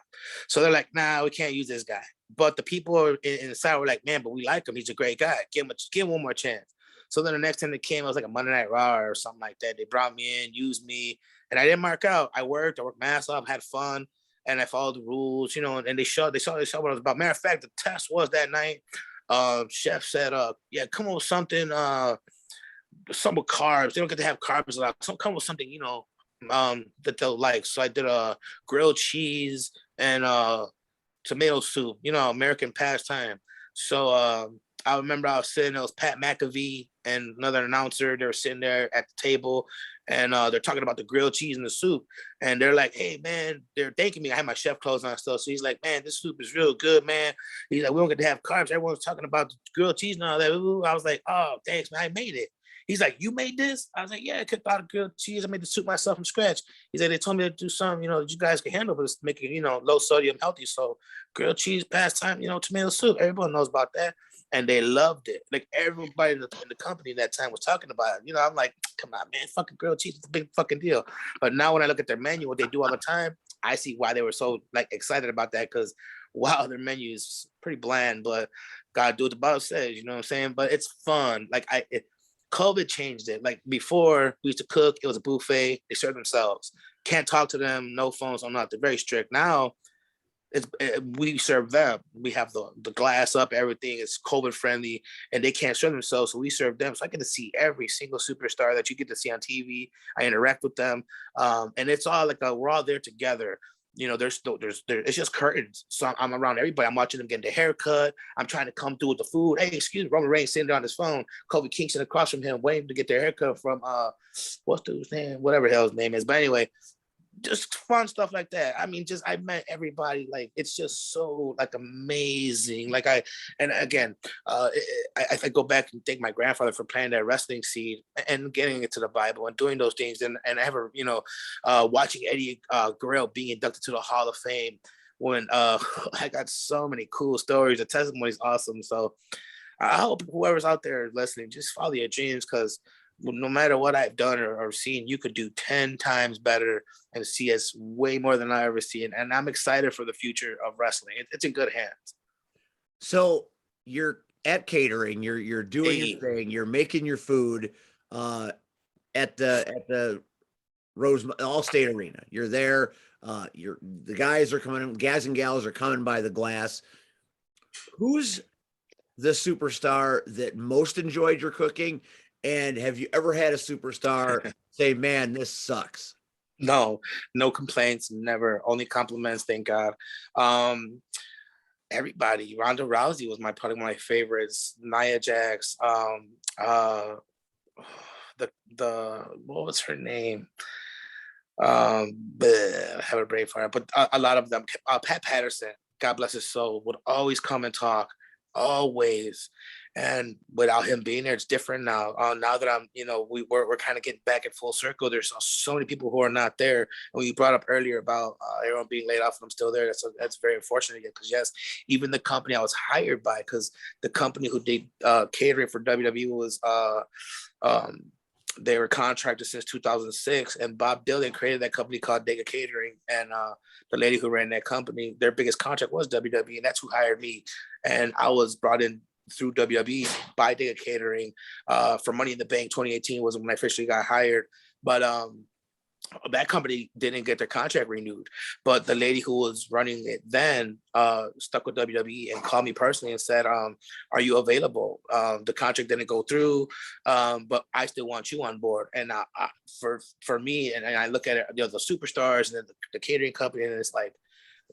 So they're like, nah, we can't use this guy. But the people inside were like, man, but we like him. He's a great guy. Give him one more chance. So then the next time they came, it was like a Monday Night Raw or something like that. They brought me in, used me, and I didn't mark out. I worked my ass off, had fun, and I followed the rules, and they saw what I was about. Matter of fact, the test was that night. Chef said, yeah, come on with something, some with carbs. They don't get to have carbs a lot. So come with something, that they'll like. So I did a grilled cheese and tomato soup, American pastime. So I remember I was sitting, it was Pat McAfee and another announcer. They were sitting there at the table and they're talking about the grilled cheese and the soup. And they're like, hey, man, they're thanking me. I had my chef clothes on and stuff. So he's like, man, this soup is real good, man. He's like, we don't get to have carbs. Everyone's talking about the grilled cheese and all that. I was like, oh, thanks, man. I made it. He's like, you made this? I was like, yeah, I cooked all the grilled cheese. I made the soup myself from scratch. He's like, they told me to do something, that you guys can handle, but it's making, low sodium healthy. So grilled cheese, pastime, tomato soup. Everyone knows about that. And they loved it. Like everybody in the company at that time was talking about it. I'm like, come on, man, fucking grilled cheese is a big fucking deal. But now when I look at their menu, what they do all the time, I see why they were so like excited about that. Because wow, their menu is pretty bland, but God do what the Bible says, you know what I'm saying? But it's fun. Like COVID changed it. Like before we used to cook, it was a buffet. They serve themselves. Can't talk to them, no phones, I'm not. They're very strict. Now we serve them. We have the glass up, everything is COVID friendly, and they can't serve themselves, so we serve them. So I get to see every single superstar that you get to see on TV. I interact with them, and it's all like we're all there together. There's it's just curtains. So I'm around everybody. I'm watching them getting their haircut. I'm trying to come through with the food. Hey, excuse me, Roman Reigns sitting there on his phone. Kobe Kingston across from him, waiting to get their haircut from what's the name? Whatever the hell his name is. But anyway, just fun stuff like that. I mean, just I met everybody. Like it's just so like amazing. Like and again, I go back and thank my grandfather for planting that wrestling seed and getting into the Bible and doing those things. And ever, watching Eddie Guerrero being inducted to the Hall of Fame when I got so many cool stories. The testimony is awesome. So I hope whoever's out there listening, just follow your dreams, because no matter what I've done or seen, you could do 10 times better and see us way more than I ever seen. And I'm excited for the future of wrestling. It's in good hands. So you're at catering, you're doing Hey. your thing, you're making your food at the Rose Allstate Arena. You're there. The guys are coming, guys and gals are coming by the glass. Who's the superstar that most enjoyed your cooking? And have you ever had a superstar say, man, this sucks? No complaints, never, only compliments, thank God. Everybody, Ronda Rousey was probably one of my favorites. Nia Jax, the what was her name? I have a brain for it, but a lot of them. Pat Patterson, God bless his soul, would always come and talk, always. And without him being there, it's different now. Now that I'm, we're kind of getting back in full circle. There's so many people who are not there. And when you brought up earlier about everyone being laid off and I'm still there, that's very unfortunate. Because yes, even the company I was hired by, because the company who did catering for WWE was they were contracted since 2006, and Bob Dylan created that company called Dega Catering. And the lady who ran that company, their biggest contract was WWE, and that's who hired me. And I was brought in through WWE by Dega Catering for Money in the Bank 2018 was when I officially got hired. But that company didn't get their contract renewed. But the lady who was running it then stuck with WWE and called me personally and said, are you available? The contract didn't go through, but I still want you on board. And for me, and I look at it, the superstars and then the catering company, and it's like,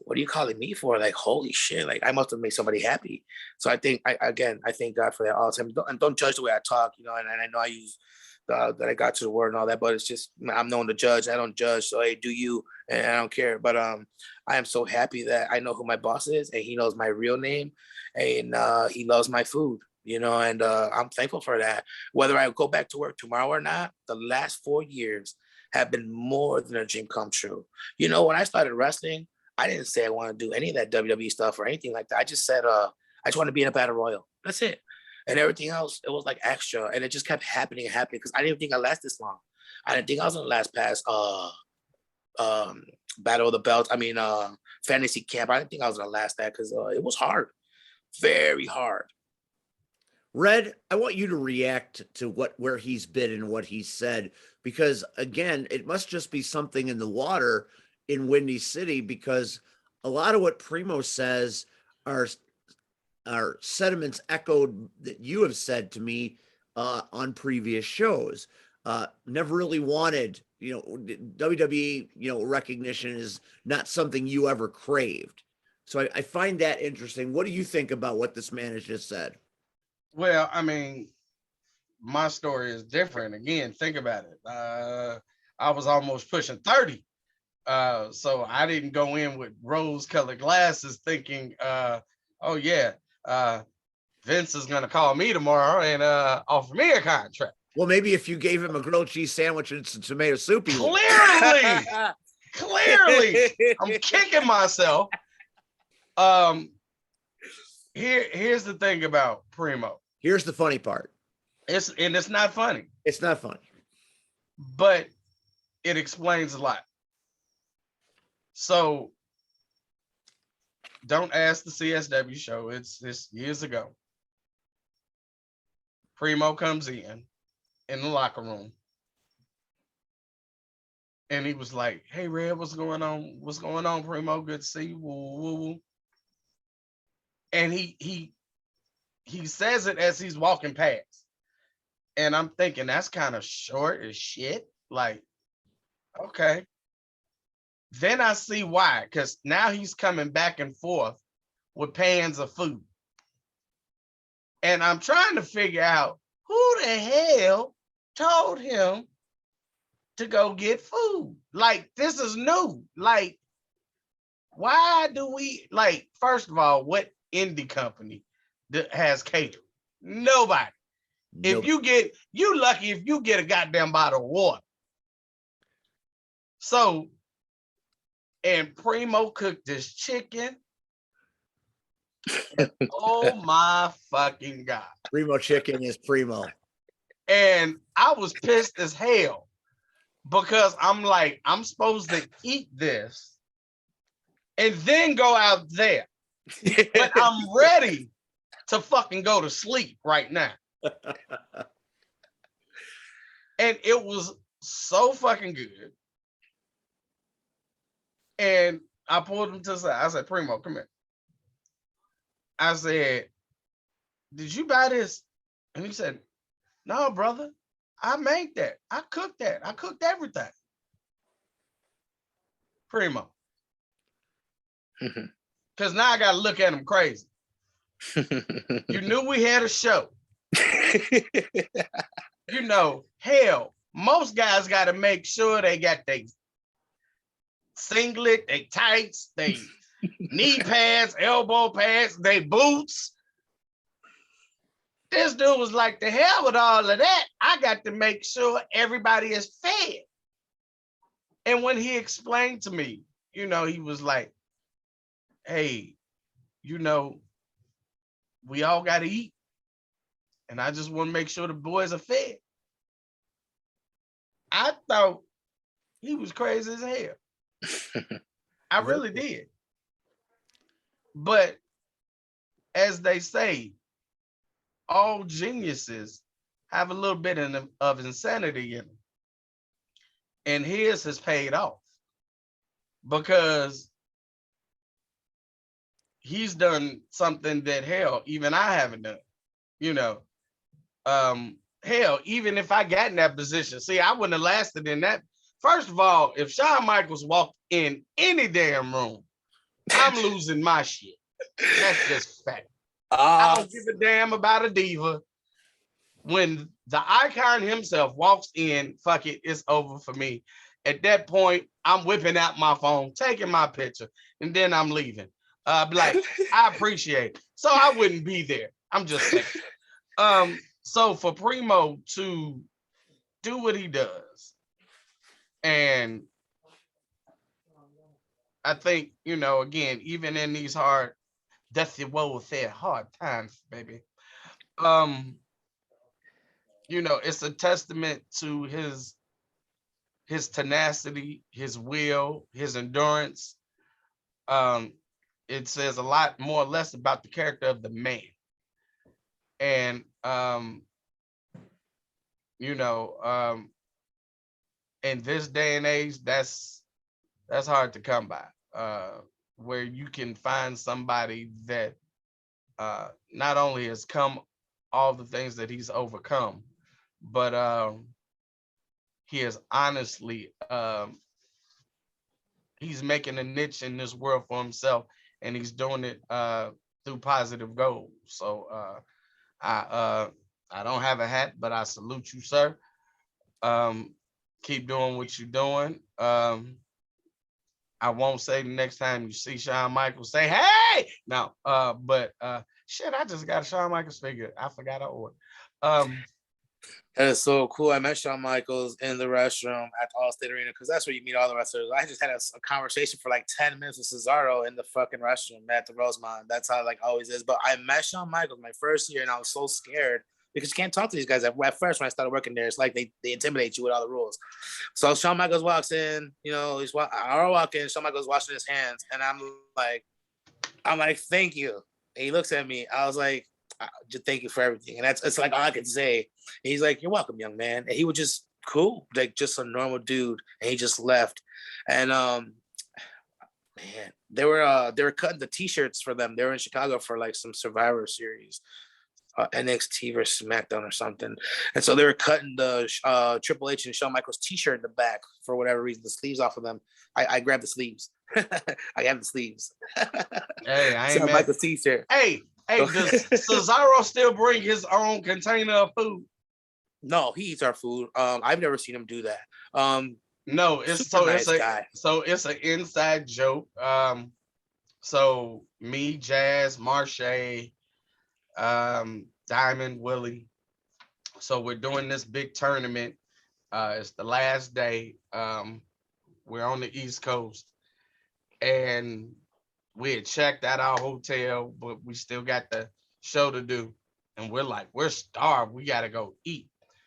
what are you calling me for? Like, holy shit, like I must have made somebody happy. So I thank God for that all the time. And don't judge the way I talk, and I know I use that I got to the word and all that, but it's just, I'm known to judge. I don't judge. So hey, do you, and I don't care. But I am so happy that I know who my boss is and he knows my real name, and he loves my food, and I'm thankful for that. Whether I go back to work tomorrow or not, the last 4 years have been more than a dream come true. When I started wrestling, I didn't say I want to do any of that WWE stuff or anything like that. I just said, I just want to be in a battle royal. That's it. And everything else, it was like extra. And it just kept happening because I didn't think I'd last this long. I didn't think I was going to last past Battle of the Belts. Fantasy Camp. I didn't think I was going to last that because it was hard. Very hard. Red, I want you to react to where he's been and what he said, because again, it must just be something in the water in Windy City, because a lot of what Primo says are sentiments echoed that you have said to me on previous shows. Never really wanted, WWE, recognition is not something you ever craved. So I find that interesting. What do you think about what this man has just said? Well, my story is different. Again, think about it. I was almost pushing 30. So I didn't go in with rose-colored glasses thinking, oh yeah, Vince is gonna call me tomorrow and offer me a contract. Well, maybe if you gave him a grilled cheese sandwich and some tomato soup, he would. Clearly, I'm kicking myself. Here's the thing about Primo. Here's the funny part. It's not funny. It's not funny, but it explains a lot. So don't ask the CSW show. It's years ago. Primo comes in the locker room. And he was like, hey, Red, what's going on? What's going on, Primo? Good to see you. Woo, woo, woo. And he says it as he's walking past. And I'm thinking, that's kind of short as shit. Like, okay. Then I see why, because now he's coming back and forth with pans of food. And I'm trying to figure out who the hell told him to go get food. Like, this is new. Like, why do we, like, first of all, what indie company that has catering? Nobody. If you lucky if you get a goddamn bottle of water. So, and Primo cooked this chicken. Oh my fucking God. Primo chicken is primo. And I was pissed as hell because I'm like, I'm supposed to eat this and then go out there. But I'm ready to fucking go to sleep right now. And it was so fucking good. And I pulled him to the side. I said, Primo, come here. I said, did you buy this? And he said, no, brother. I made that. I cooked that. I cooked everything. Primo. Because now I got to look at him crazy. You knew we had a show. You know, hell, most guys got to make sure they got their singlet, they tights, they knee pads, elbow pads, they boots. This dude was like, the hell with all of that. I got to make sure everybody is fed. And when he explained to me, you know, he was like, hey, you know, we all got to eat. And I just want to make sure the boys are fed. I thought he was crazy as hell. I really did. But as they say, all geniuses have a little bit of insanity in them. And his has paid off because he's done something that, hell, even I haven't done, you know. Hell, even if I got in that position, see, I wouldn't have lasted in that. First of all, if Shawn Michaels walked in any damn room, I'm losing my shit. That's just fact. I don't give a damn about a diva. When the icon himself walks in, fuck it, it's over for me. At that point, I'm whipping out my phone, taking my picture, and then I'm leaving. Like, I appreciate it. So I wouldn't be there. I'm just saying. So for Primo to do what he does, and I think, you know, again, even in these hard, that's the woe with their hard times, baby. You know, it's a testament to his tenacity, his will, his endurance. It says a lot more or less about the character of the man. And you know, in this day and age, that's hard to come by. Where you can find somebody that not only has come all the things that he's overcome, but he is honestly he's making a niche in this world for himself, and he's doing it through positive goals. So I don't have a hat, but I salute you, sir. Keep doing what you're doing. I won't say the next time you see Shawn Michaels, say, hey, no, but shit, I just got a Shawn Michaels figure. I forgot I ordered. That is so cool. I met Shawn Michaels in the restroom at the Allstate Arena because that's where you meet all the wrestlers. I just had a conversation for like 10 minutes with Cesaro in the fucking restroom at the Rosemont. That's how it like always is. But I met Shawn Michaels my first year and I was so scared because you can't talk to these guys. At first, when I started working there, it's like they intimidate you with all the rules. So Shawn Michaels walks in, you know, I walk in, Shawn Michaels washing his hands, and I'm like, thank you. And he looks at me. I was like, just thank you for everything. And it's like all I could say. And he's like, you're welcome, young man. And he was just cool, like just a normal dude. And he just left. And man, they were cutting the t-shirts for them. They were in Chicago for like some Survivor Series. NXT versus SmackDown or something. And so they were cutting the Triple H and Shawn Michaels t-shirt in the back for whatever reason, the sleeves off of them. I grabbed the sleeves. I have the sleeves. Hey, I ain't Shawn Michaels t-shirt. Hey, does Cesaro still bring his own container of food? No, he eats our food. I've never seen him do that. No, it's Super nice guy. so it's an inside joke. So me, Jazz, Marche, Diamond, Willie. So we're doing this big tournament. It's the last day. We're on the East Coast, and we had checked out our hotel, but we still got the show to do. And we're like, we're starved. We gotta go eat.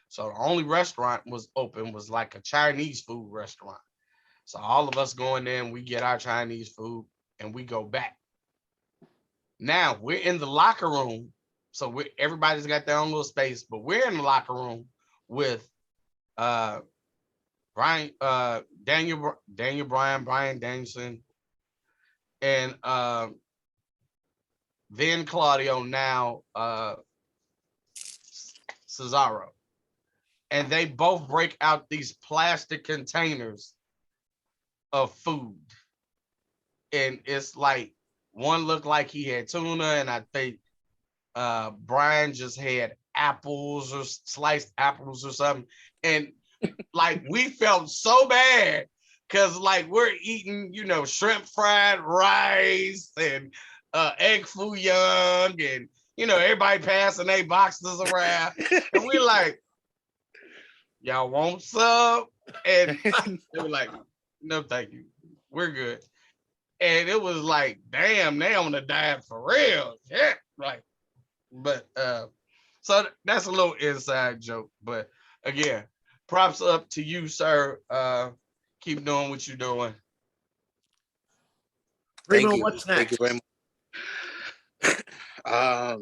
So the only restaurant was open was like a Chinese food restaurant. So all of us go in there and we get our Chinese food and we go back. Now we're in the locker room. So everybody's got their own little space, but we're in the locker room with uh Brian, Daniel Bryan, Brian Danielson, and then Claudio, now Cesaro. And they both break out these plastic containers of food. And it's like one looked like he had tuna, and I think Brian just had apples or sliced apples or something. And like we felt so bad because like we're eating, shrimp fried rice and egg foo young, and everybody passing their boxes around. And we're like, y'all want some? And they were like, no, thank you. We're good. And it was like, damn, they on the diet for real. Yeah. Like, but so that's a little inside joke. But again, props up to you, sir. Keep doing what you're doing. Primo, Thank you. what's next? Thank you very much.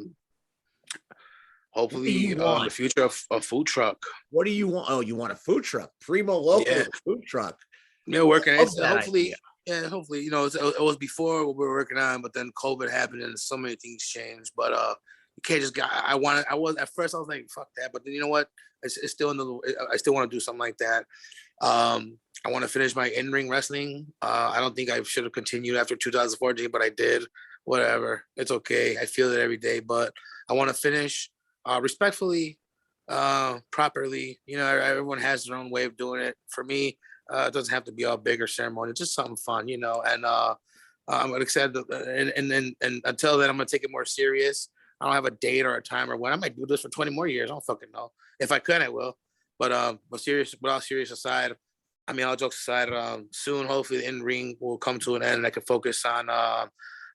Hopefully, the future of a food truck. What do you want? Oh, you want a food truck? Primoloko food truck. Yeah, working. Hopefully, hopefully, it was before what we were working on, but then COVID happened and so many things changed. But you can't just. I was at first. I was like, fuck that. But then you know what? It's still I still want to do something like that. I want to finish my in-ring wrestling. I don't think I should have continued after 2014, but I did. Whatever. It's okay. I feel it every day, but I want to finish respectfully, properly. Everyone has their own way of doing it. For me, it doesn't have to be all big or ceremony. Just something fun, and I'm excited. And until then, I'm gonna take it more serious. I don't have a date or a time or when. I might do this for 20 more years. I don't fucking know. If I could, I will. But all serious aside, all jokes aside, soon, hopefully the in-ring will come to an end and I can focus on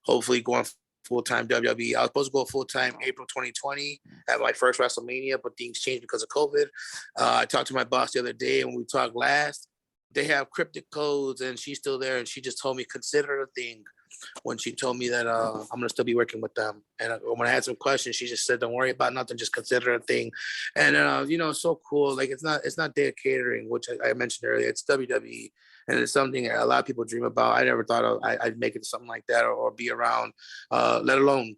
hopefully going full-time WWE. I was supposed to go full-time April 2020 at my first WrestleMania, but things changed because of COVID. I talked to my boss the other day, and when we talked last, they have cryptic codes, and she's still there, and she just told me, consider a thing, when she told me that I'm going to still be working with them. And when I had some questions, she just said, don't worry about nothing, just consider a thing. And, it's so cool. Like, it's not their catering, which I mentioned earlier. It's WWE. And it's something a lot of people dream about. I never thought I'd make it to something like that or be around, let alone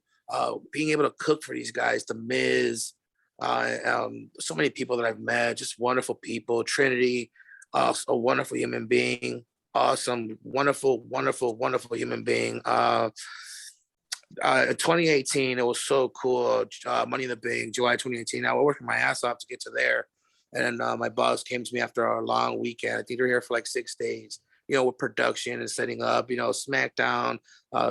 being able to cook for these guys, The Miz, so many people that I've met, just wonderful people. Trinity, a wonderful human being. Awesome, wonderful, wonderful, wonderful human being. 2018, it was so cool. Money in the Bank, July 2018. I was working my ass off to get to there. And my boss came to me after a long weekend. I think they were here for like 6 days, with production and setting up, SmackDown.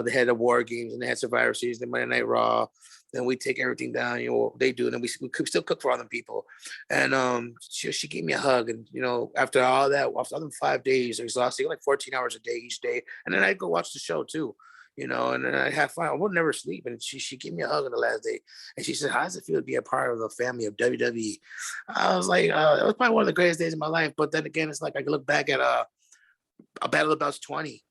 They had the War Games and they had Survivor Series, the Monday Night Raw. Then we take everything down, they do. And then we still cook for other people. And she gave me a hug. And, after all that, after 5 days, exhausting, like 14 hours a day each day. And then I'd go watch the show too. And then I have fun. I would never sleep. And she gave me a hug on the last day. And she said, how does it feel to be a part of the family of WWE? I was like, it was probably one of the greatest days of my life. But then again, it's like I can look back at a Battle of the Belts 20.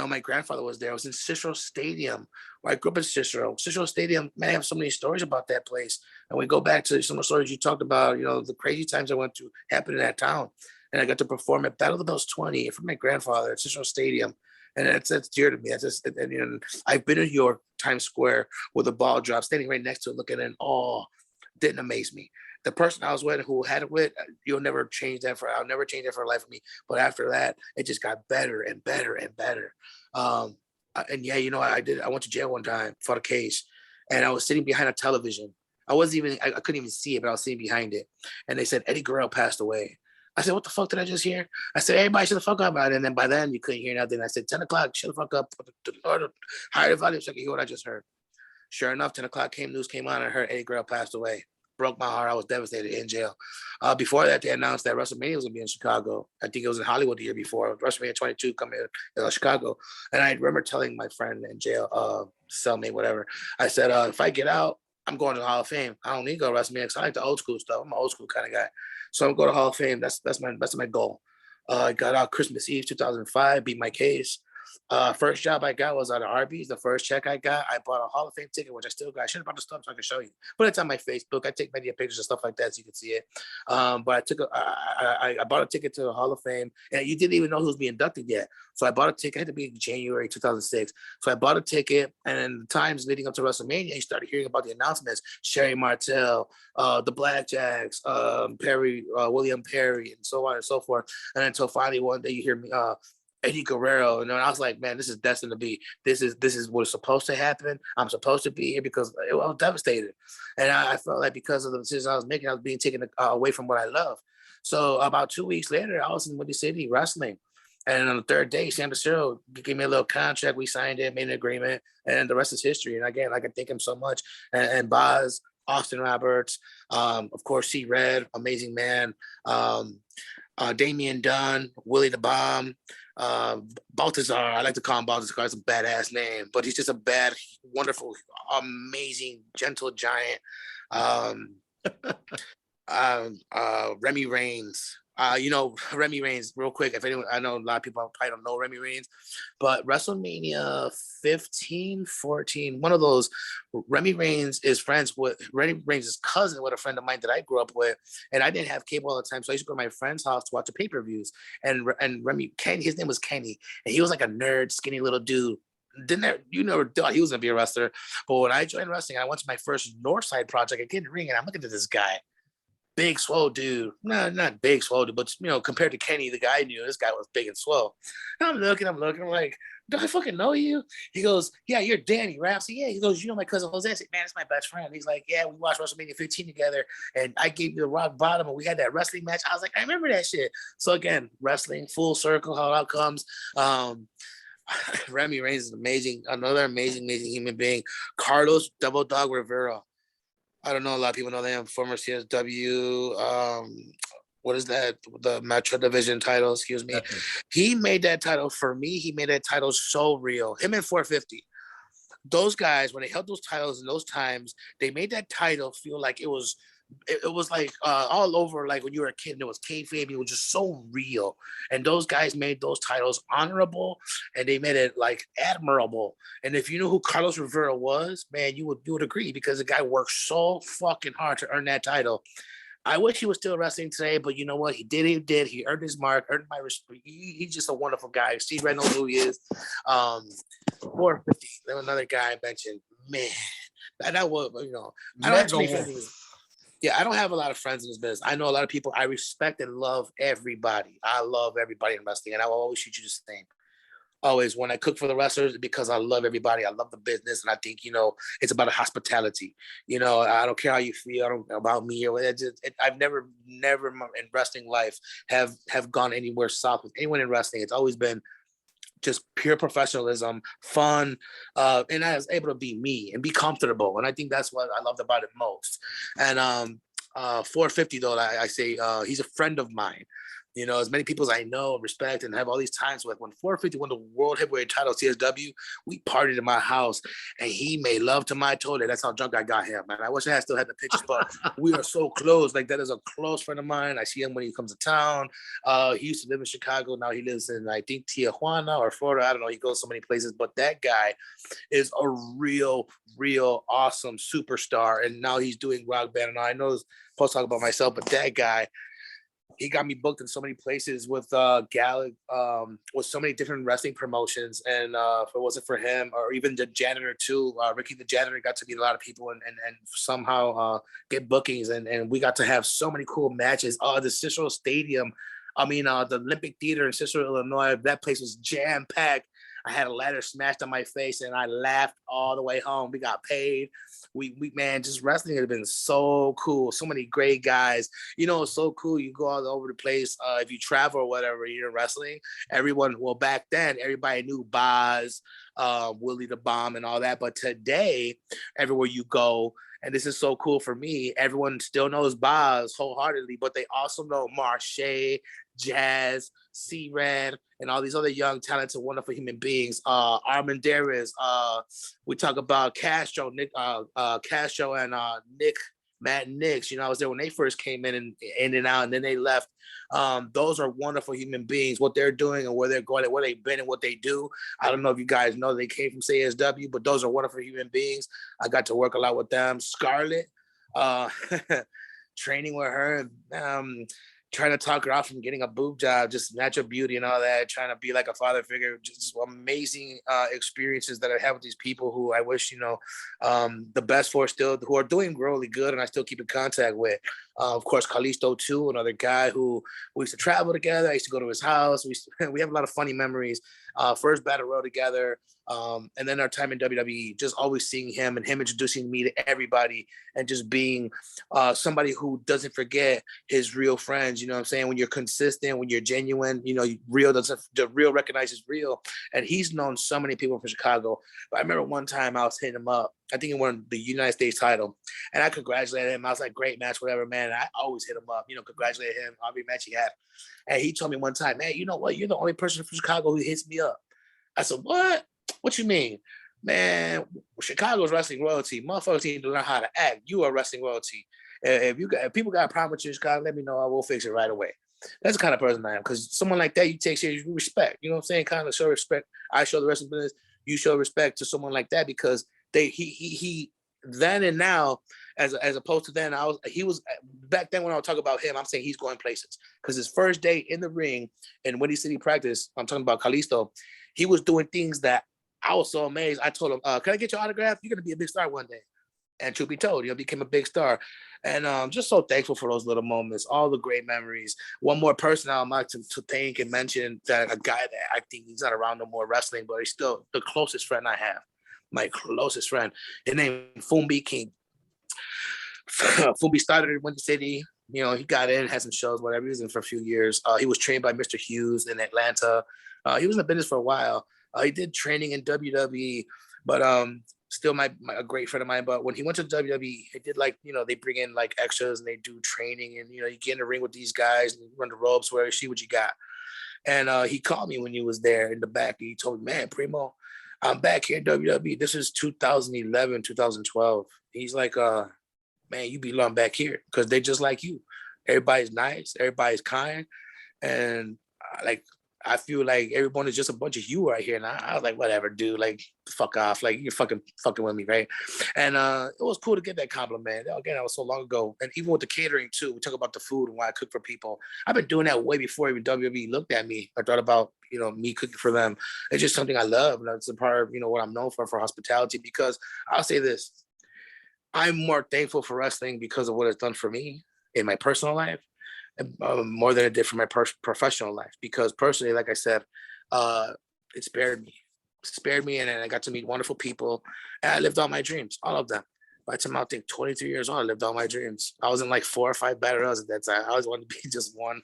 My grandfather was there. I was in Cicero Stadium, where I grew up in Cicero. Cicero Stadium, man, I have so many stories about that place. And we go back to some of the stories you talked about, the crazy times I went to happened in that town. And I got to perform at Battle of the Belts 20 for my grandfather at Cicero Stadium. And that's dear to me. That's just, and I've been in York, Times Square, with a ball drop, standing right next to it, looking in awe. Didn't amaze me. The person I was with, who had it with, I'll never change that for life for me. But after that, it just got better and better and better. And yeah, I went to jail one time for a case, and I was sitting behind a television. I couldn't even see it, but I was sitting behind it. And they said Eddie Guerrero passed away. I said, what the fuck did I just hear? I said, everybody shut the fuck up about it. And then by then you couldn't hear nothing. I said, 10 o'clock, shut the fuck up. Higher the volume so I can hear what I just heard. Sure enough, 10 o'clock news came on, and I heard Eddie Guerrero passed away. Broke my heart. I was devastated, in jail. Before that, they announced that WrestleMania was going to be in Chicago. I think it was in Hollywood the year before. WrestleMania 22 coming in Chicago. And I remember telling my friend in jail, cellmate, whatever, I said, if I get out, I'm going to the Hall of Fame. I don't need to go to WrestleMania because I like the old school stuff. I'm an old school kind of guy. So I'm going to Hall of Fame. That's my goal. I got out Christmas Eve 2005, beat my case. First job I got was at Arby's. The first check I got, I bought a Hall of Fame ticket, which I still got. I should have brought the stuff so I can show you. But it's on my Facebook. I take many pictures and stuff like that so you can see it. But I bought a ticket to the Hall of Fame, and you didn't even know who was being inducted yet. So I bought a ticket. It had to be in January 2006. So I bought a ticket, and in the times leading up to WrestleMania, you started hearing about the announcements. Sherry Martel, the Blackjacks, William Perry, and so on and so forth. And until finally one day you hear me, Eddie Guerrero, and I was like, man, this is destined to be. This is what's supposed to happen. I'm supposed to be here because I was devastated, and I felt like because of the decisions I was making, I was being taken away from what I love. So about 2 weeks later, I was in Windy City wrestling, and on the third day, Sam Cicero gave me a little contract. We signed it, made an agreement, and the rest is history. And again, I can thank him so much, and Boz, Austin Roberts, of course, C. Red, amazing man, Damian Dunn, Willie the Bomb. Baltazar, I like to call him Baltazar. It's a badass name, but he's just a bad, wonderful, amazing, gentle giant. Remy Reigns. Remy Reigns, real quick. If anyone, I know a lot of people probably don't know Remy Reigns, but WrestleMania 15, 14, one of those, Remy Reigns is friends with Remy Reigns' cousin with a friend of mine that I grew up with. And I didn't have cable all the time. So I used to go to my friend's house to watch the pay-per-views. And Kenny, his name was Kenny. And he was like a nerd, skinny little dude. You never thought he was gonna be a wrestler. But when I joined wrestling, I went to my first Northside project. I get in the ring and I'm looking at this guy. Big swole dude. No, not big swole dude, but compared to Kenny, the guy I knew, this guy was big and swole. And I'm looking, I'm like, do I fucking know you? He goes, yeah, you're Danny, right? I said, yeah. He goes, you know my cousin Jose? I said, man, it's my best friend. He's like, yeah, we watched WrestleMania 15 together, and I gave you the rock bottom, and we had that wrestling match. I was like, I remember that shit. So again, wrestling, full circle, how it comes. Remy Reigns is amazing, another amazing human being. Carlos Double Dog Rivera. I don't know. A lot of people know them. Former CSW. What is that? The Metro Division title. Excuse me. He made that title for me. He made that title so real. Him and 450. Those guys, when they held those titles in those times, they made that title feel like it was like all over, like when you were a kid and it was kayfabe. It was just so real. And those guys made those titles honorable, and they made it like admirable. And if you knew who Carlos Rivera was, man, you would agree, because the guy worked so fucking hard to earn that title. I wish he was still wrestling today, but you know what? He did. He earned his mark, earned my respect. He's just a wonderful guy. Steve Red knows who he is. 450. Another guy I mentioned. Man, that was, I don't have too many friends. Yeah, I don't have a lot of friends in this business. I know a lot of people. I respect and love everybody. I love everybody in wrestling, and I will always treat you the same. Always, when I cook for the wrestlers, because I love everybody. I love the business, and I think it's about hospitality. I don't care how you feel about me or whatever. I've never in wrestling life have gone anywhere south with anyone in wrestling. It's always been just pure professionalism, fun, and I was able to be me and be comfortable. And I think that's what I loved about it most. And 450, though, I say he's a friend of mine. As many people as I know, respect, and have all these times with. When 450 won the World Heavyweight title, CSW, we partied in my house, and he made love to my toilet. That's how drunk I got him, man. I wish I still had the pictures, but we are so close. Like, that is a close friend of mine. I see him when he comes to town. He used to live in Chicago. Now he lives in, I think, Tijuana or Florida. I don't know. He goes so many places, but that guy is a real awesome superstar. And now he's doing Rock Band. And I know I'm supposed to talk about myself, but that guy, he got me booked in so many places with with so many different wrestling promotions. And if it wasn't for him, or even the janitor too, Ricky the janitor, got to meet a lot of people and somehow get bookings. And we got to have so many cool matches. The Cicero Stadium, the Olympic Theater in Cicero, Illinois, that place was jam-packed. I had a ladder smashed on my face, and I laughed all the way home. We got paid. we man, just wrestling has been so cool. So many great guys. You know, it's so cool. You go all over the place. If you travel or whatever, you're in wrestling. Everyone, well, back then, everybody knew Boz, Willie the Bomb, and all that. But today, everywhere you go, and this is so cool for me, everyone still knows Boz wholeheartedly, but they also know Marche, Jazz, C-Ran, and all these other young, talented, wonderful human beings. Armandaris, we talk about Castro, Castro and Nick, Matt and Nix. You know, I was there when they first came in and out, and then they left. Those are wonderful human beings. What they're doing and where they're going and where they've been and what they do. I don't know if you guys know they came from CSW, but those are wonderful human beings. I got to work a lot with them. Scarlett, training with her. Trying to talk her out from getting a boob job, just natural beauty and all that, trying to be like a father figure, just amazing experiences that I have with these people who I wish, you know, the best for still, who are doing really good and I still keep in contact with. Of course, Kalisto too, another guy who we used to travel together. I used to go to his house. We have a lot of funny memories. First battle row together. And then our time in WWE, just always seeing him and him introducing me to everybody and just being somebody who doesn't forget his real friends. You know what I'm saying? When you're consistent, when you're genuine, you know, the real recognizes real. And he's known so many people from Chicago. But I remember one time I was hitting him up. I think he won the United States title. And I congratulated him. I was like, great match, whatever, man. And I always hit him up, you know, congratulate him on every match he had. And he told me one time, man, you know what? You're the only person from Chicago who hits me up. I said, what? What you mean? Man, Chicago's wrestling royalty. Motherfuckers need to learn how to act. You are wrestling royalty. If people got a problem with you in Chicago, let me know. I will fix it right away. That's the kind of person I am. Because someone like that, you take serious respect. You know what I'm saying? Kind of show respect. I show the wrestling business. You show respect to someone like that because he then and now, as opposed to then, he was back then when I was talking about him, I'm saying he's going places. Because his first day in the ring in Windy City practice, I'm talking about Kalisto, he was doing things that I was so amazed. I told him, can I get your autograph? You're going to be a big star one day. And truth be told, became a big star. And just so thankful for those little moments, all the great memories. One more person I'd like to thank and mention, that a guy that I think he's not around no more wrestling, but he's still the closest friend I have. My closest friend. His name Fumbi King. Fumbi started in Windy City. You know, he got in, had some shows, whatever. He was in for a few years. He was trained by Mr. Hughes in Atlanta. He was in the business for a while. He did training in WWE, but still a great friend of mine. But when he went to WWE, he did they bring in like extras and they do training, and you get in the ring with these guys and you run the ropes, where see what you got. And he called me when he was there in the back. And he told me, man, Primo, I'm back here in WWE. This is 2011, 2012. He's like, man, you belong back here because they just like you. Everybody's nice, everybody's kind, and I feel like everyone is just a bunch of you right here. And I was like, whatever, dude, like, fuck off. Like, you're fucking with me, right? And it was cool to get that compliment. Again, that was so long ago. And even with the catering, too, we talk about the food and why I cook for people. I've been doing that way before even WWE looked at me. I thought about, me cooking for them. It's just something I love. And it's a part of, what I'm known for hospitality. Because I'll say this, I'm more thankful for wrestling because of what it's done for me in my personal life. More than it did for my professional life, because personally, like I said, it spared me, and I got to meet wonderful people, and I lived all my dreams, all of them. By the time I think 23 years old, I lived all my dreams. I was in like 4 or 5 battle royals at that time. I always wanted to be just one.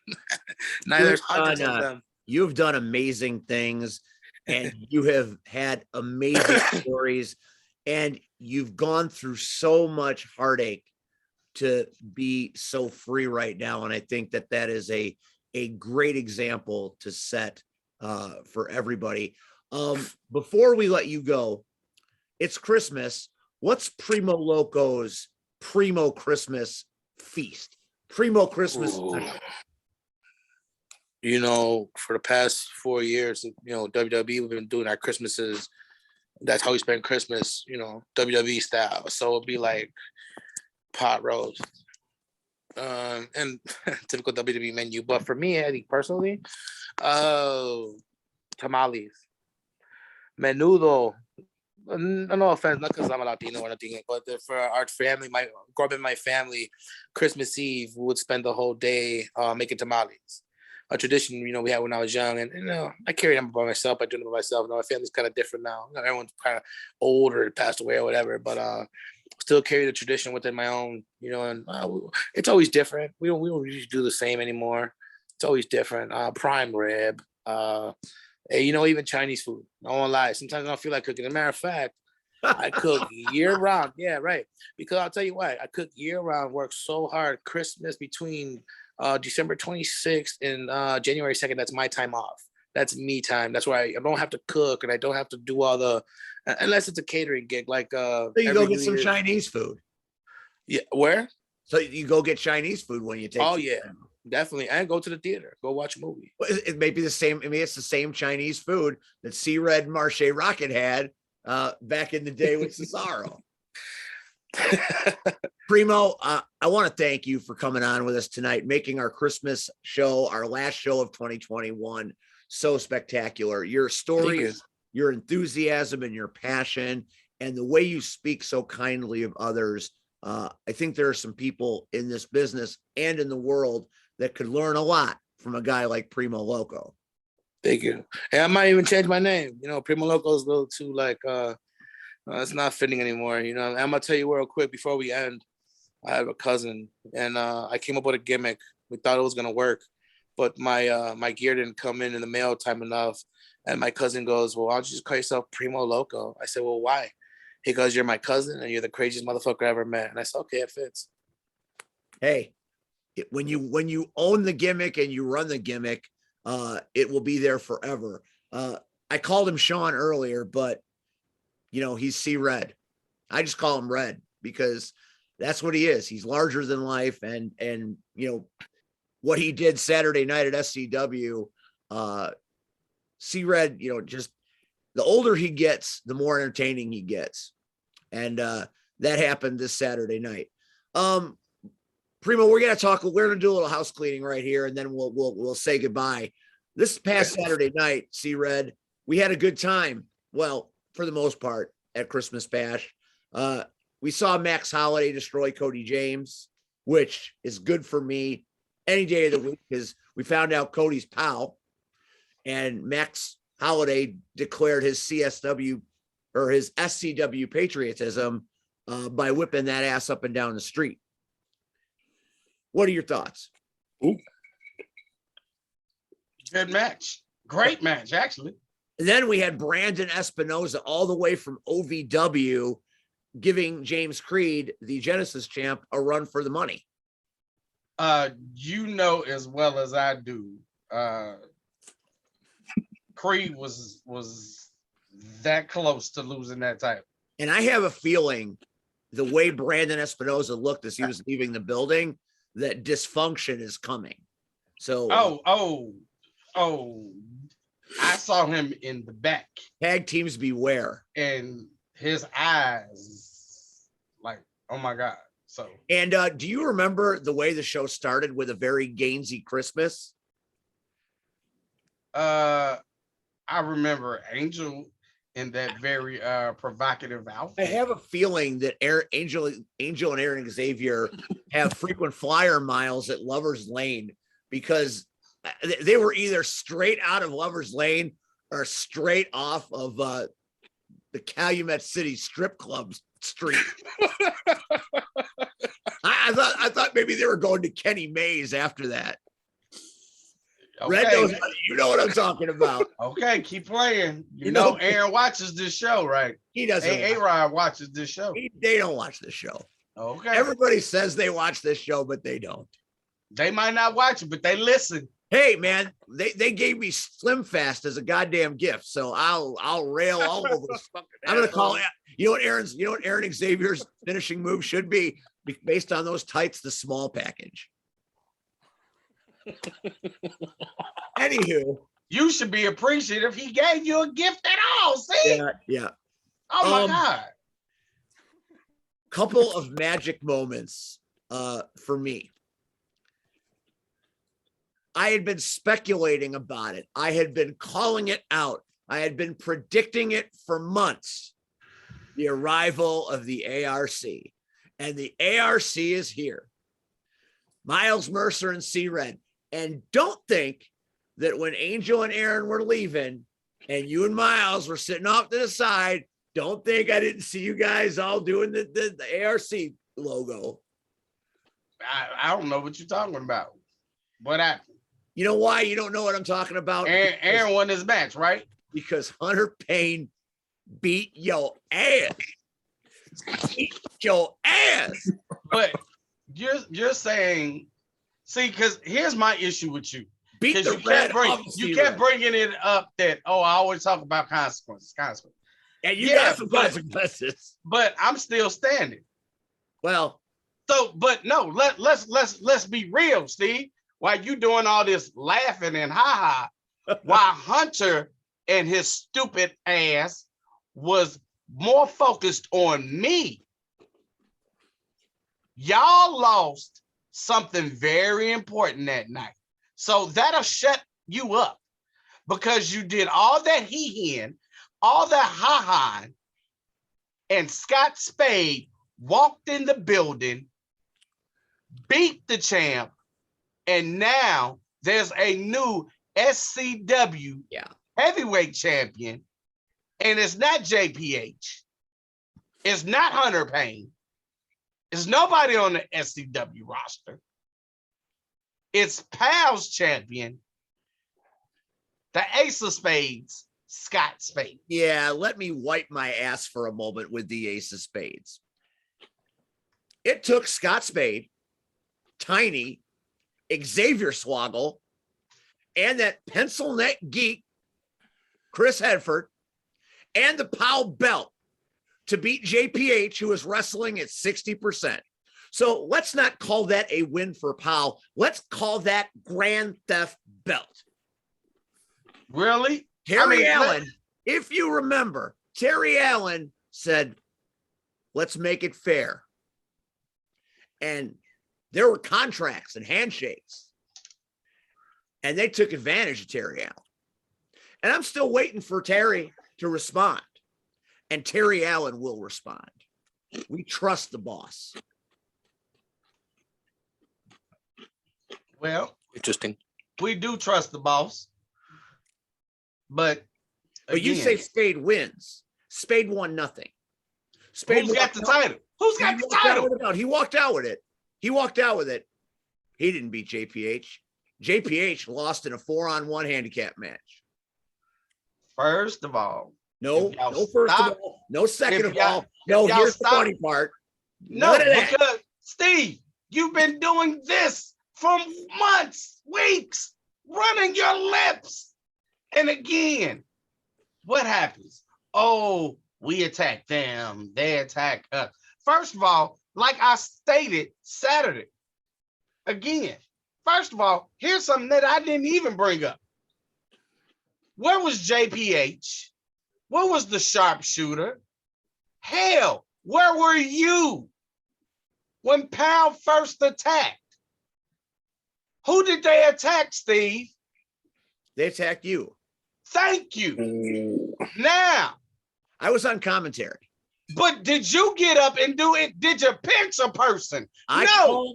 Now there's hundreds of them. You've done amazing things, and you have had amazing stories, and you've gone through so much heartache to be so free right now. And I think that is a great example to set for everybody. Before we let you go, it's Christmas. What's Primoloko's Primo Christmas feast? Primo Christmas. For the past 4 years, WWE, we've been doing our Christmases. That's how we spend Christmas, WWE style. So it'll be like pot roast, and typical WWE menu. But for me, I think personally, tamales, menudo. No offense, not because I'm a Latino or anything, but for our family, growing up in my family, Christmas Eve, we would spend the whole day making tamales. A tradition, we had when I was young, and I carried them by myself. I do them by myself. My family's kind of different now. Everyone's kind of old or passed away or whatever, but still carry the tradition within my own, and it's always different. We don't usually do the same anymore. It's always different. Prime rib, hey, even Chinese food. I won't lie. Sometimes I don't feel like cooking. As a matter of fact, I cook year round. Yeah, right. Because I'll tell you why. I cook year round, work so hard. Christmas between December 26th and January 2nd, that's my time off. That's me time. That's why I don't have to cook and I don't have to do all the, unless it's a catering gig. Like So you go get some Chinese food. Yeah, where? So you go get Chinese food when you take. Oh yeah, definitely. And go to the theater. Go watch a movie. It may be the same. I mean, it's the same Chinese food that C-Red Marche Rocket had back in the day with Cesaro. Primo, I want to thank you for coming on with us tonight, making our Christmas show, our last show of 2021, so spectacular. Your stories, your enthusiasm, and your passion, and the way you speak so kindly of others. I think there are some people in this business and in the world that could learn a lot from a guy like Primoloko. Thank you. And I might even change my name. Primoloko is a little too it's not fitting anymore. I'm gonna tell you real quick before we end. I have a cousin, and I came up with a gimmick. We thought it was gonna work, but my gear didn't come in the mail time enough. And my cousin goes, "Well, why don't you just call yourself Primoloko?" I said, "Well, why?" He goes, "You're my cousin, and you're the craziest motherfucker I ever met." And I said, "Okay, it fits." Hey, when you own the gimmick and you run the gimmick, it will be there forever. I called him Sean earlier, but he's C-Red. I just call him Red because that's what he is. He's larger than life, and what he did Saturday night at SCW. C-Red, just the older he gets, the more entertaining he gets, and that happened this Saturday night. Primo, we're gonna talk. We're gonna do a little house cleaning right here, and then we'll say goodbye. This past Saturday night, C-Red, we had a good time. Well, for the most part, at Christmas Bash, we saw Max Holiday destroy Cody James, which is good for me any day of the week because we found out Cody's pal, and Max Holiday declared his CSW or his SCW patriotism by whipping that ass up and down the street. What are your thoughts? Ooh. Good match. Great match, actually. And then we had Brandon Espinoza all the way from OVW giving James Creed, the Genesis champ, a run for the money. As well as I do, Creed was that close to losing that title. And I have a feeling the way Brandon Espinoza looked as he was leaving the building, that dysfunction is coming. So I saw him in the back. Tag teams beware. And his eyes, like, oh my God. So, and do you remember the way the show started with a very Gainesy Christmas? I remember Angel in that very provocative outfit. I have a feeling that Angel and Aaron Xavier have frequent flyer miles at Lover's Lane because they were either straight out of Lover's Lane or straight off of the Calumet City Strip Club street. I thought maybe they were going to Kenny Mays after that. Okay. Red knows, you know what I'm talking about. Okay, keep playing. You know Aaron watches this show, right? He doesn't. A-Rod watches this show. They don't watch this show. Okay. Everybody says they watch this show, but they don't. They might not watch it, but they listen. Hey man, they gave me Slim Fast as a goddamn gift, so I'll rail all over this. I'm gonna call it. You know what Aaron Xavier's finishing move should be based on those tights, the small package. Anywho, you should be appreciative he gave you a gift at all. See? Yeah. Oh my God. Couple of magic moments for me. I had been speculating about it. I had been calling it out. I had been predicting it for months. The arrival of the ARC. And the ARC is here. Miles Mercer and C-Red. And don't think that when Angel and Aaron were leaving and you and Miles were sitting off to the side Don't think I didn't see you guys all doing the ARC logo. I don't know what you're talking about. What happened? You know why you don't know what I'm talking about? Aaron won this match, right? Because Hunter Payne beat your ass. Beat your ass. But you're saying, see, because here's my issue with you. Beat Because the red. you kept bringing it up that, oh, I always talk about consequences. And you got some consequences. But I'm still standing. Well, so, but no, let's be real, Steve. While you doing all this laughing and ha while Hunter and his stupid ass was more focused on me. Y'all lost something very important that night. So that'll shut you up because you did all that he-hen, all that ha-ha, and Scott Spade walked in the building, beat the champ, and now there's a new SCW heavyweight champion, and it's not JPH. It's not Hunter Payne. It's nobody on the SCW roster. It's Pal's champion, the Ace of Spades, Scott Spade. Yeah, let me wipe my ass for a moment with the Ace of Spades. It took Scott Spade, Tiny, Xavier Swoggle, and that pencil neck geek, Chris Hedford, and the Powell belt to beat JPH, who was wrestling at 60%. So let's not call that a win for Powell. Let's call that Grand Theft belt. Really? Terry Allen, if you remember, Terry Allen said, let's make it fair. And there were contracts and handshakes. And they took advantage of Terry Allen. And I'm still waiting for Terry to respond. And Terry Allen will respond. We trust the boss. Well, Interesting. we do trust the boss. But you say Spade wins. Spade won nothing. Spade who's got the title? Who's got the title? He walked out with it. He walked out with it. He didn't beat JPH. JPH lost in a 4-on-1 handicap match. First of all, no first of all, no second of all. No, here's the funny part. No, because Steve, you've been doing this for months, weeks, running your lips. And again, what happens? Oh, we attack them. They attack us. First of all, like I stated Saturday, again, first of all, here's something that I didn't even bring up. Where was JPH? Where was the sharpshooter? Hell, where were you when Powell first attacked? Who did they attack, Steve? They attacked you. Thank you. Now, I was on commentary. But did you get up and do it? Did you pinch a person? You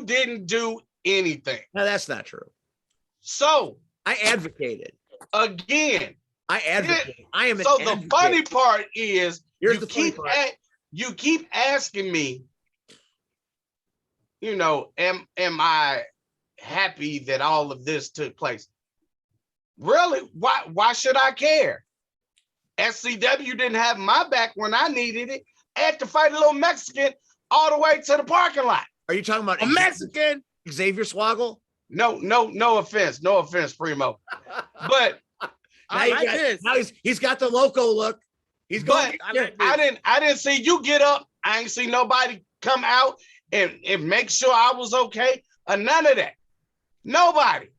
didn't do anything. No, that's not true. So I advocated. Again. I advocate. I am an so advocate. The funny part is you keep asking me, am I happy that all of this took place? Really? Why should I care? SCW didn't have my back when I needed it. I had to fight a little Mexican all the way to the parking lot. Are you talking about a Mexican? Xavier Swoggle? No offense, Primo. But he's got the loco look. He's going. I didn't see you get up. I ain't see nobody come out and make sure I was okay or none of that. Nobody.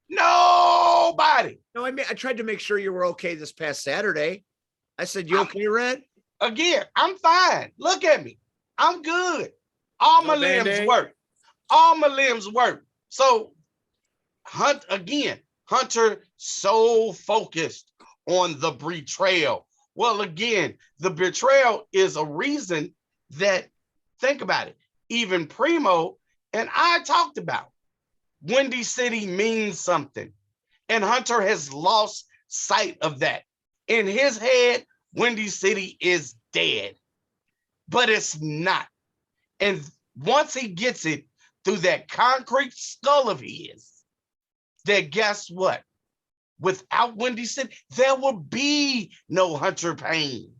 No, I tried to make sure you were okay this past Saturday. I said, "You okay, Red?" Again, I'm fine. Look at me. I'm good. All my limbs work. All my limbs work. So, Hunter so focused on the betrayal. Well, again, the betrayal is a reason that, think about it, even Primo and I talked about. Windy City means something. And Hunter has lost sight of that. In his head, Windy City is dead, but it's not. And once he gets it through that concrete skull of his, then guess what? Without Windy City, there will be no Hunter Payne.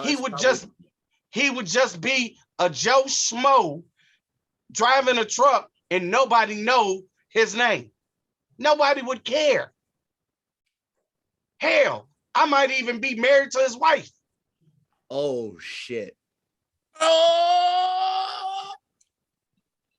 He would just be a Joe Schmo driving a truck and nobody know his name. Nobody would care. Hell, I might even be married to his wife. Oh shit. Oh,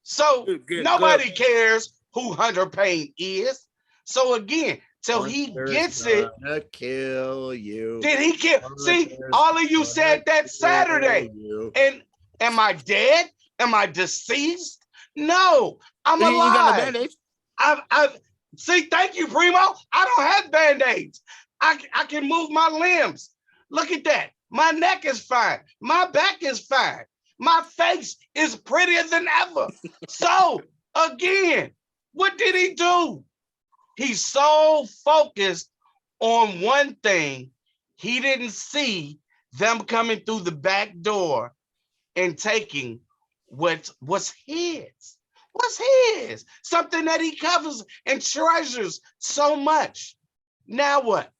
So good, nobody cares who Hunter Payne is. So again, till he Hunter's gets it, gonna kill you. did he kill? See, Hunter's all of you gonna said that kill Saturday. you. And am I dead? Am I deceased? No, I'm you got a alive. bandage? I've see, thank you, Primo. I don't have band-aids. I can move my limbs. Look at that. My neck is fine. My back is fine. My face is prettier than ever. So again, what did he do? He's so focused on one thing, he didn't see them coming through the back door and taking what's his. What's his? Something that he covers and treasures so much. Now what?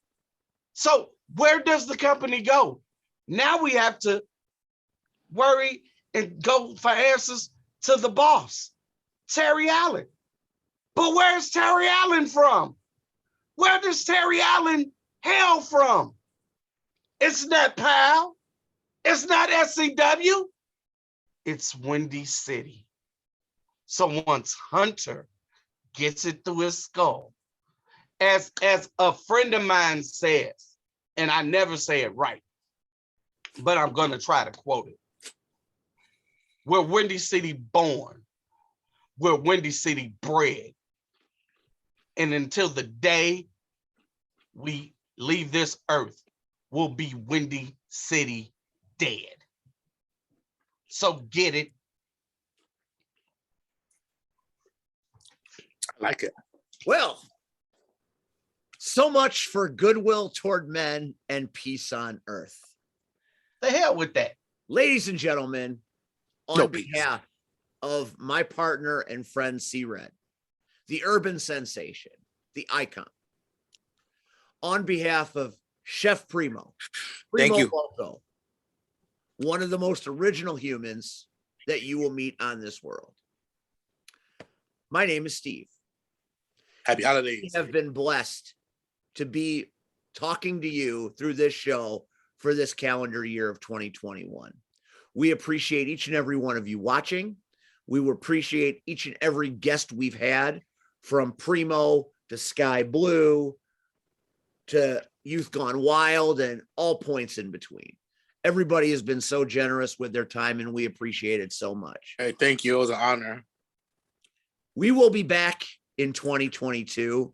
So where does the company go? Now we have to worry and go for answers to the boss, Terry Allen. But where's Terry Allen from? Where does Terry Allen hail from? It's not PAL. It's not SCW. It's Windy City. So once Hunter gets it through his skull, as a friend of mine says, and I never say it right, but I'm going to try to quote it. We're Windy City born. We're Windy City bred. And until the day we leave this earth, we'll be Windy City dead. So get it. I like it. Well, so much for goodwill toward men and peace on earth. The hell with that. Ladies and gentlemen, on No peace. behalf of my partner and friend C-Red, the urban sensation, the icon, on behalf of Chef Primo, Thank you. Primoloko, one of the most original humans that you will meet on this world. My name is Steve. Happy We holidays. have been blessed to be talking to you through this show for this calendar year of 2021. We appreciate each and every one of you watching. We will appreciate each and every guest we've had, from Primo to Sky Blue to Youth Gone Wild and all points in between. Everybody has been so generous with their time, and we appreciate it so much. Hey, thank you. It was an honor. We will be back in 2022,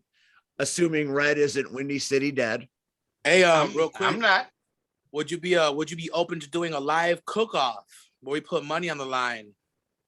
assuming Red isn't Windy City dead. Hey, real quick, I'm not. would you be open to doing a live cook-off where we put money on the line?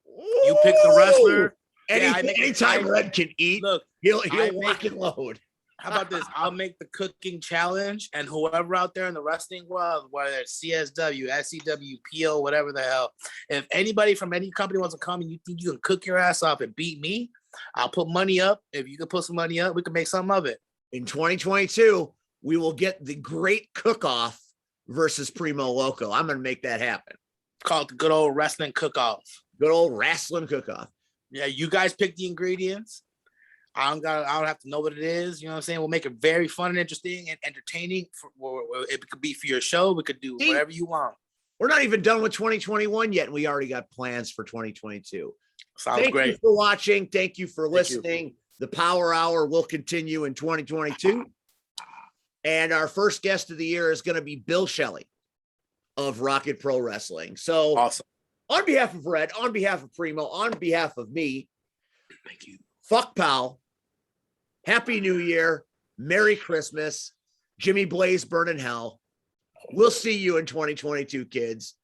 You pick the wrestler. Yeah, I make Anytime it- Red can eat, Look, he'll I lock make- and load. how about this? I'll make the cooking challenge, and whoever out there in the wrestling world, whether it's CSW, SCW, PO, whatever the hell, if anybody from any company wants to come and you think you can cook your ass off and beat me, I'll put money up. If you can put some money up, we can make something of it. In 2022, we will get the great cook-off versus Primoloko. I'm going to make that happen. Call it the good old wrestling cook-off. Good old wrestling cook-off. Yeah, you guys pick the ingredients. I don't have to know what it is. You know what I'm saying? We'll make it very fun and interesting and entertaining. It could be for your show. We could do whatever you want. We're not even done with 2021 yet, and we already got plans for 2022. Sounds Thank great. you for watching. Thank you for Thank you. listening. The Power Hour will continue in 2022. And our first guest of the year is going to be Bill Shelley of Rocket Pro Wrestling. So Awesome. on behalf of Red, on behalf of Primo, on behalf of me, Thank you. fuck pal. Happy New Year. Merry Christmas. Jimmy Blaze burn in hell. We'll see you in 2022, kids.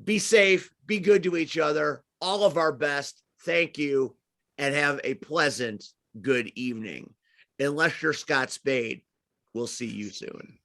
Be safe. Be good to each other. All of our best. Thank you. And have a pleasant, good evening. Unless you're Scott Spade, We'll see you soon.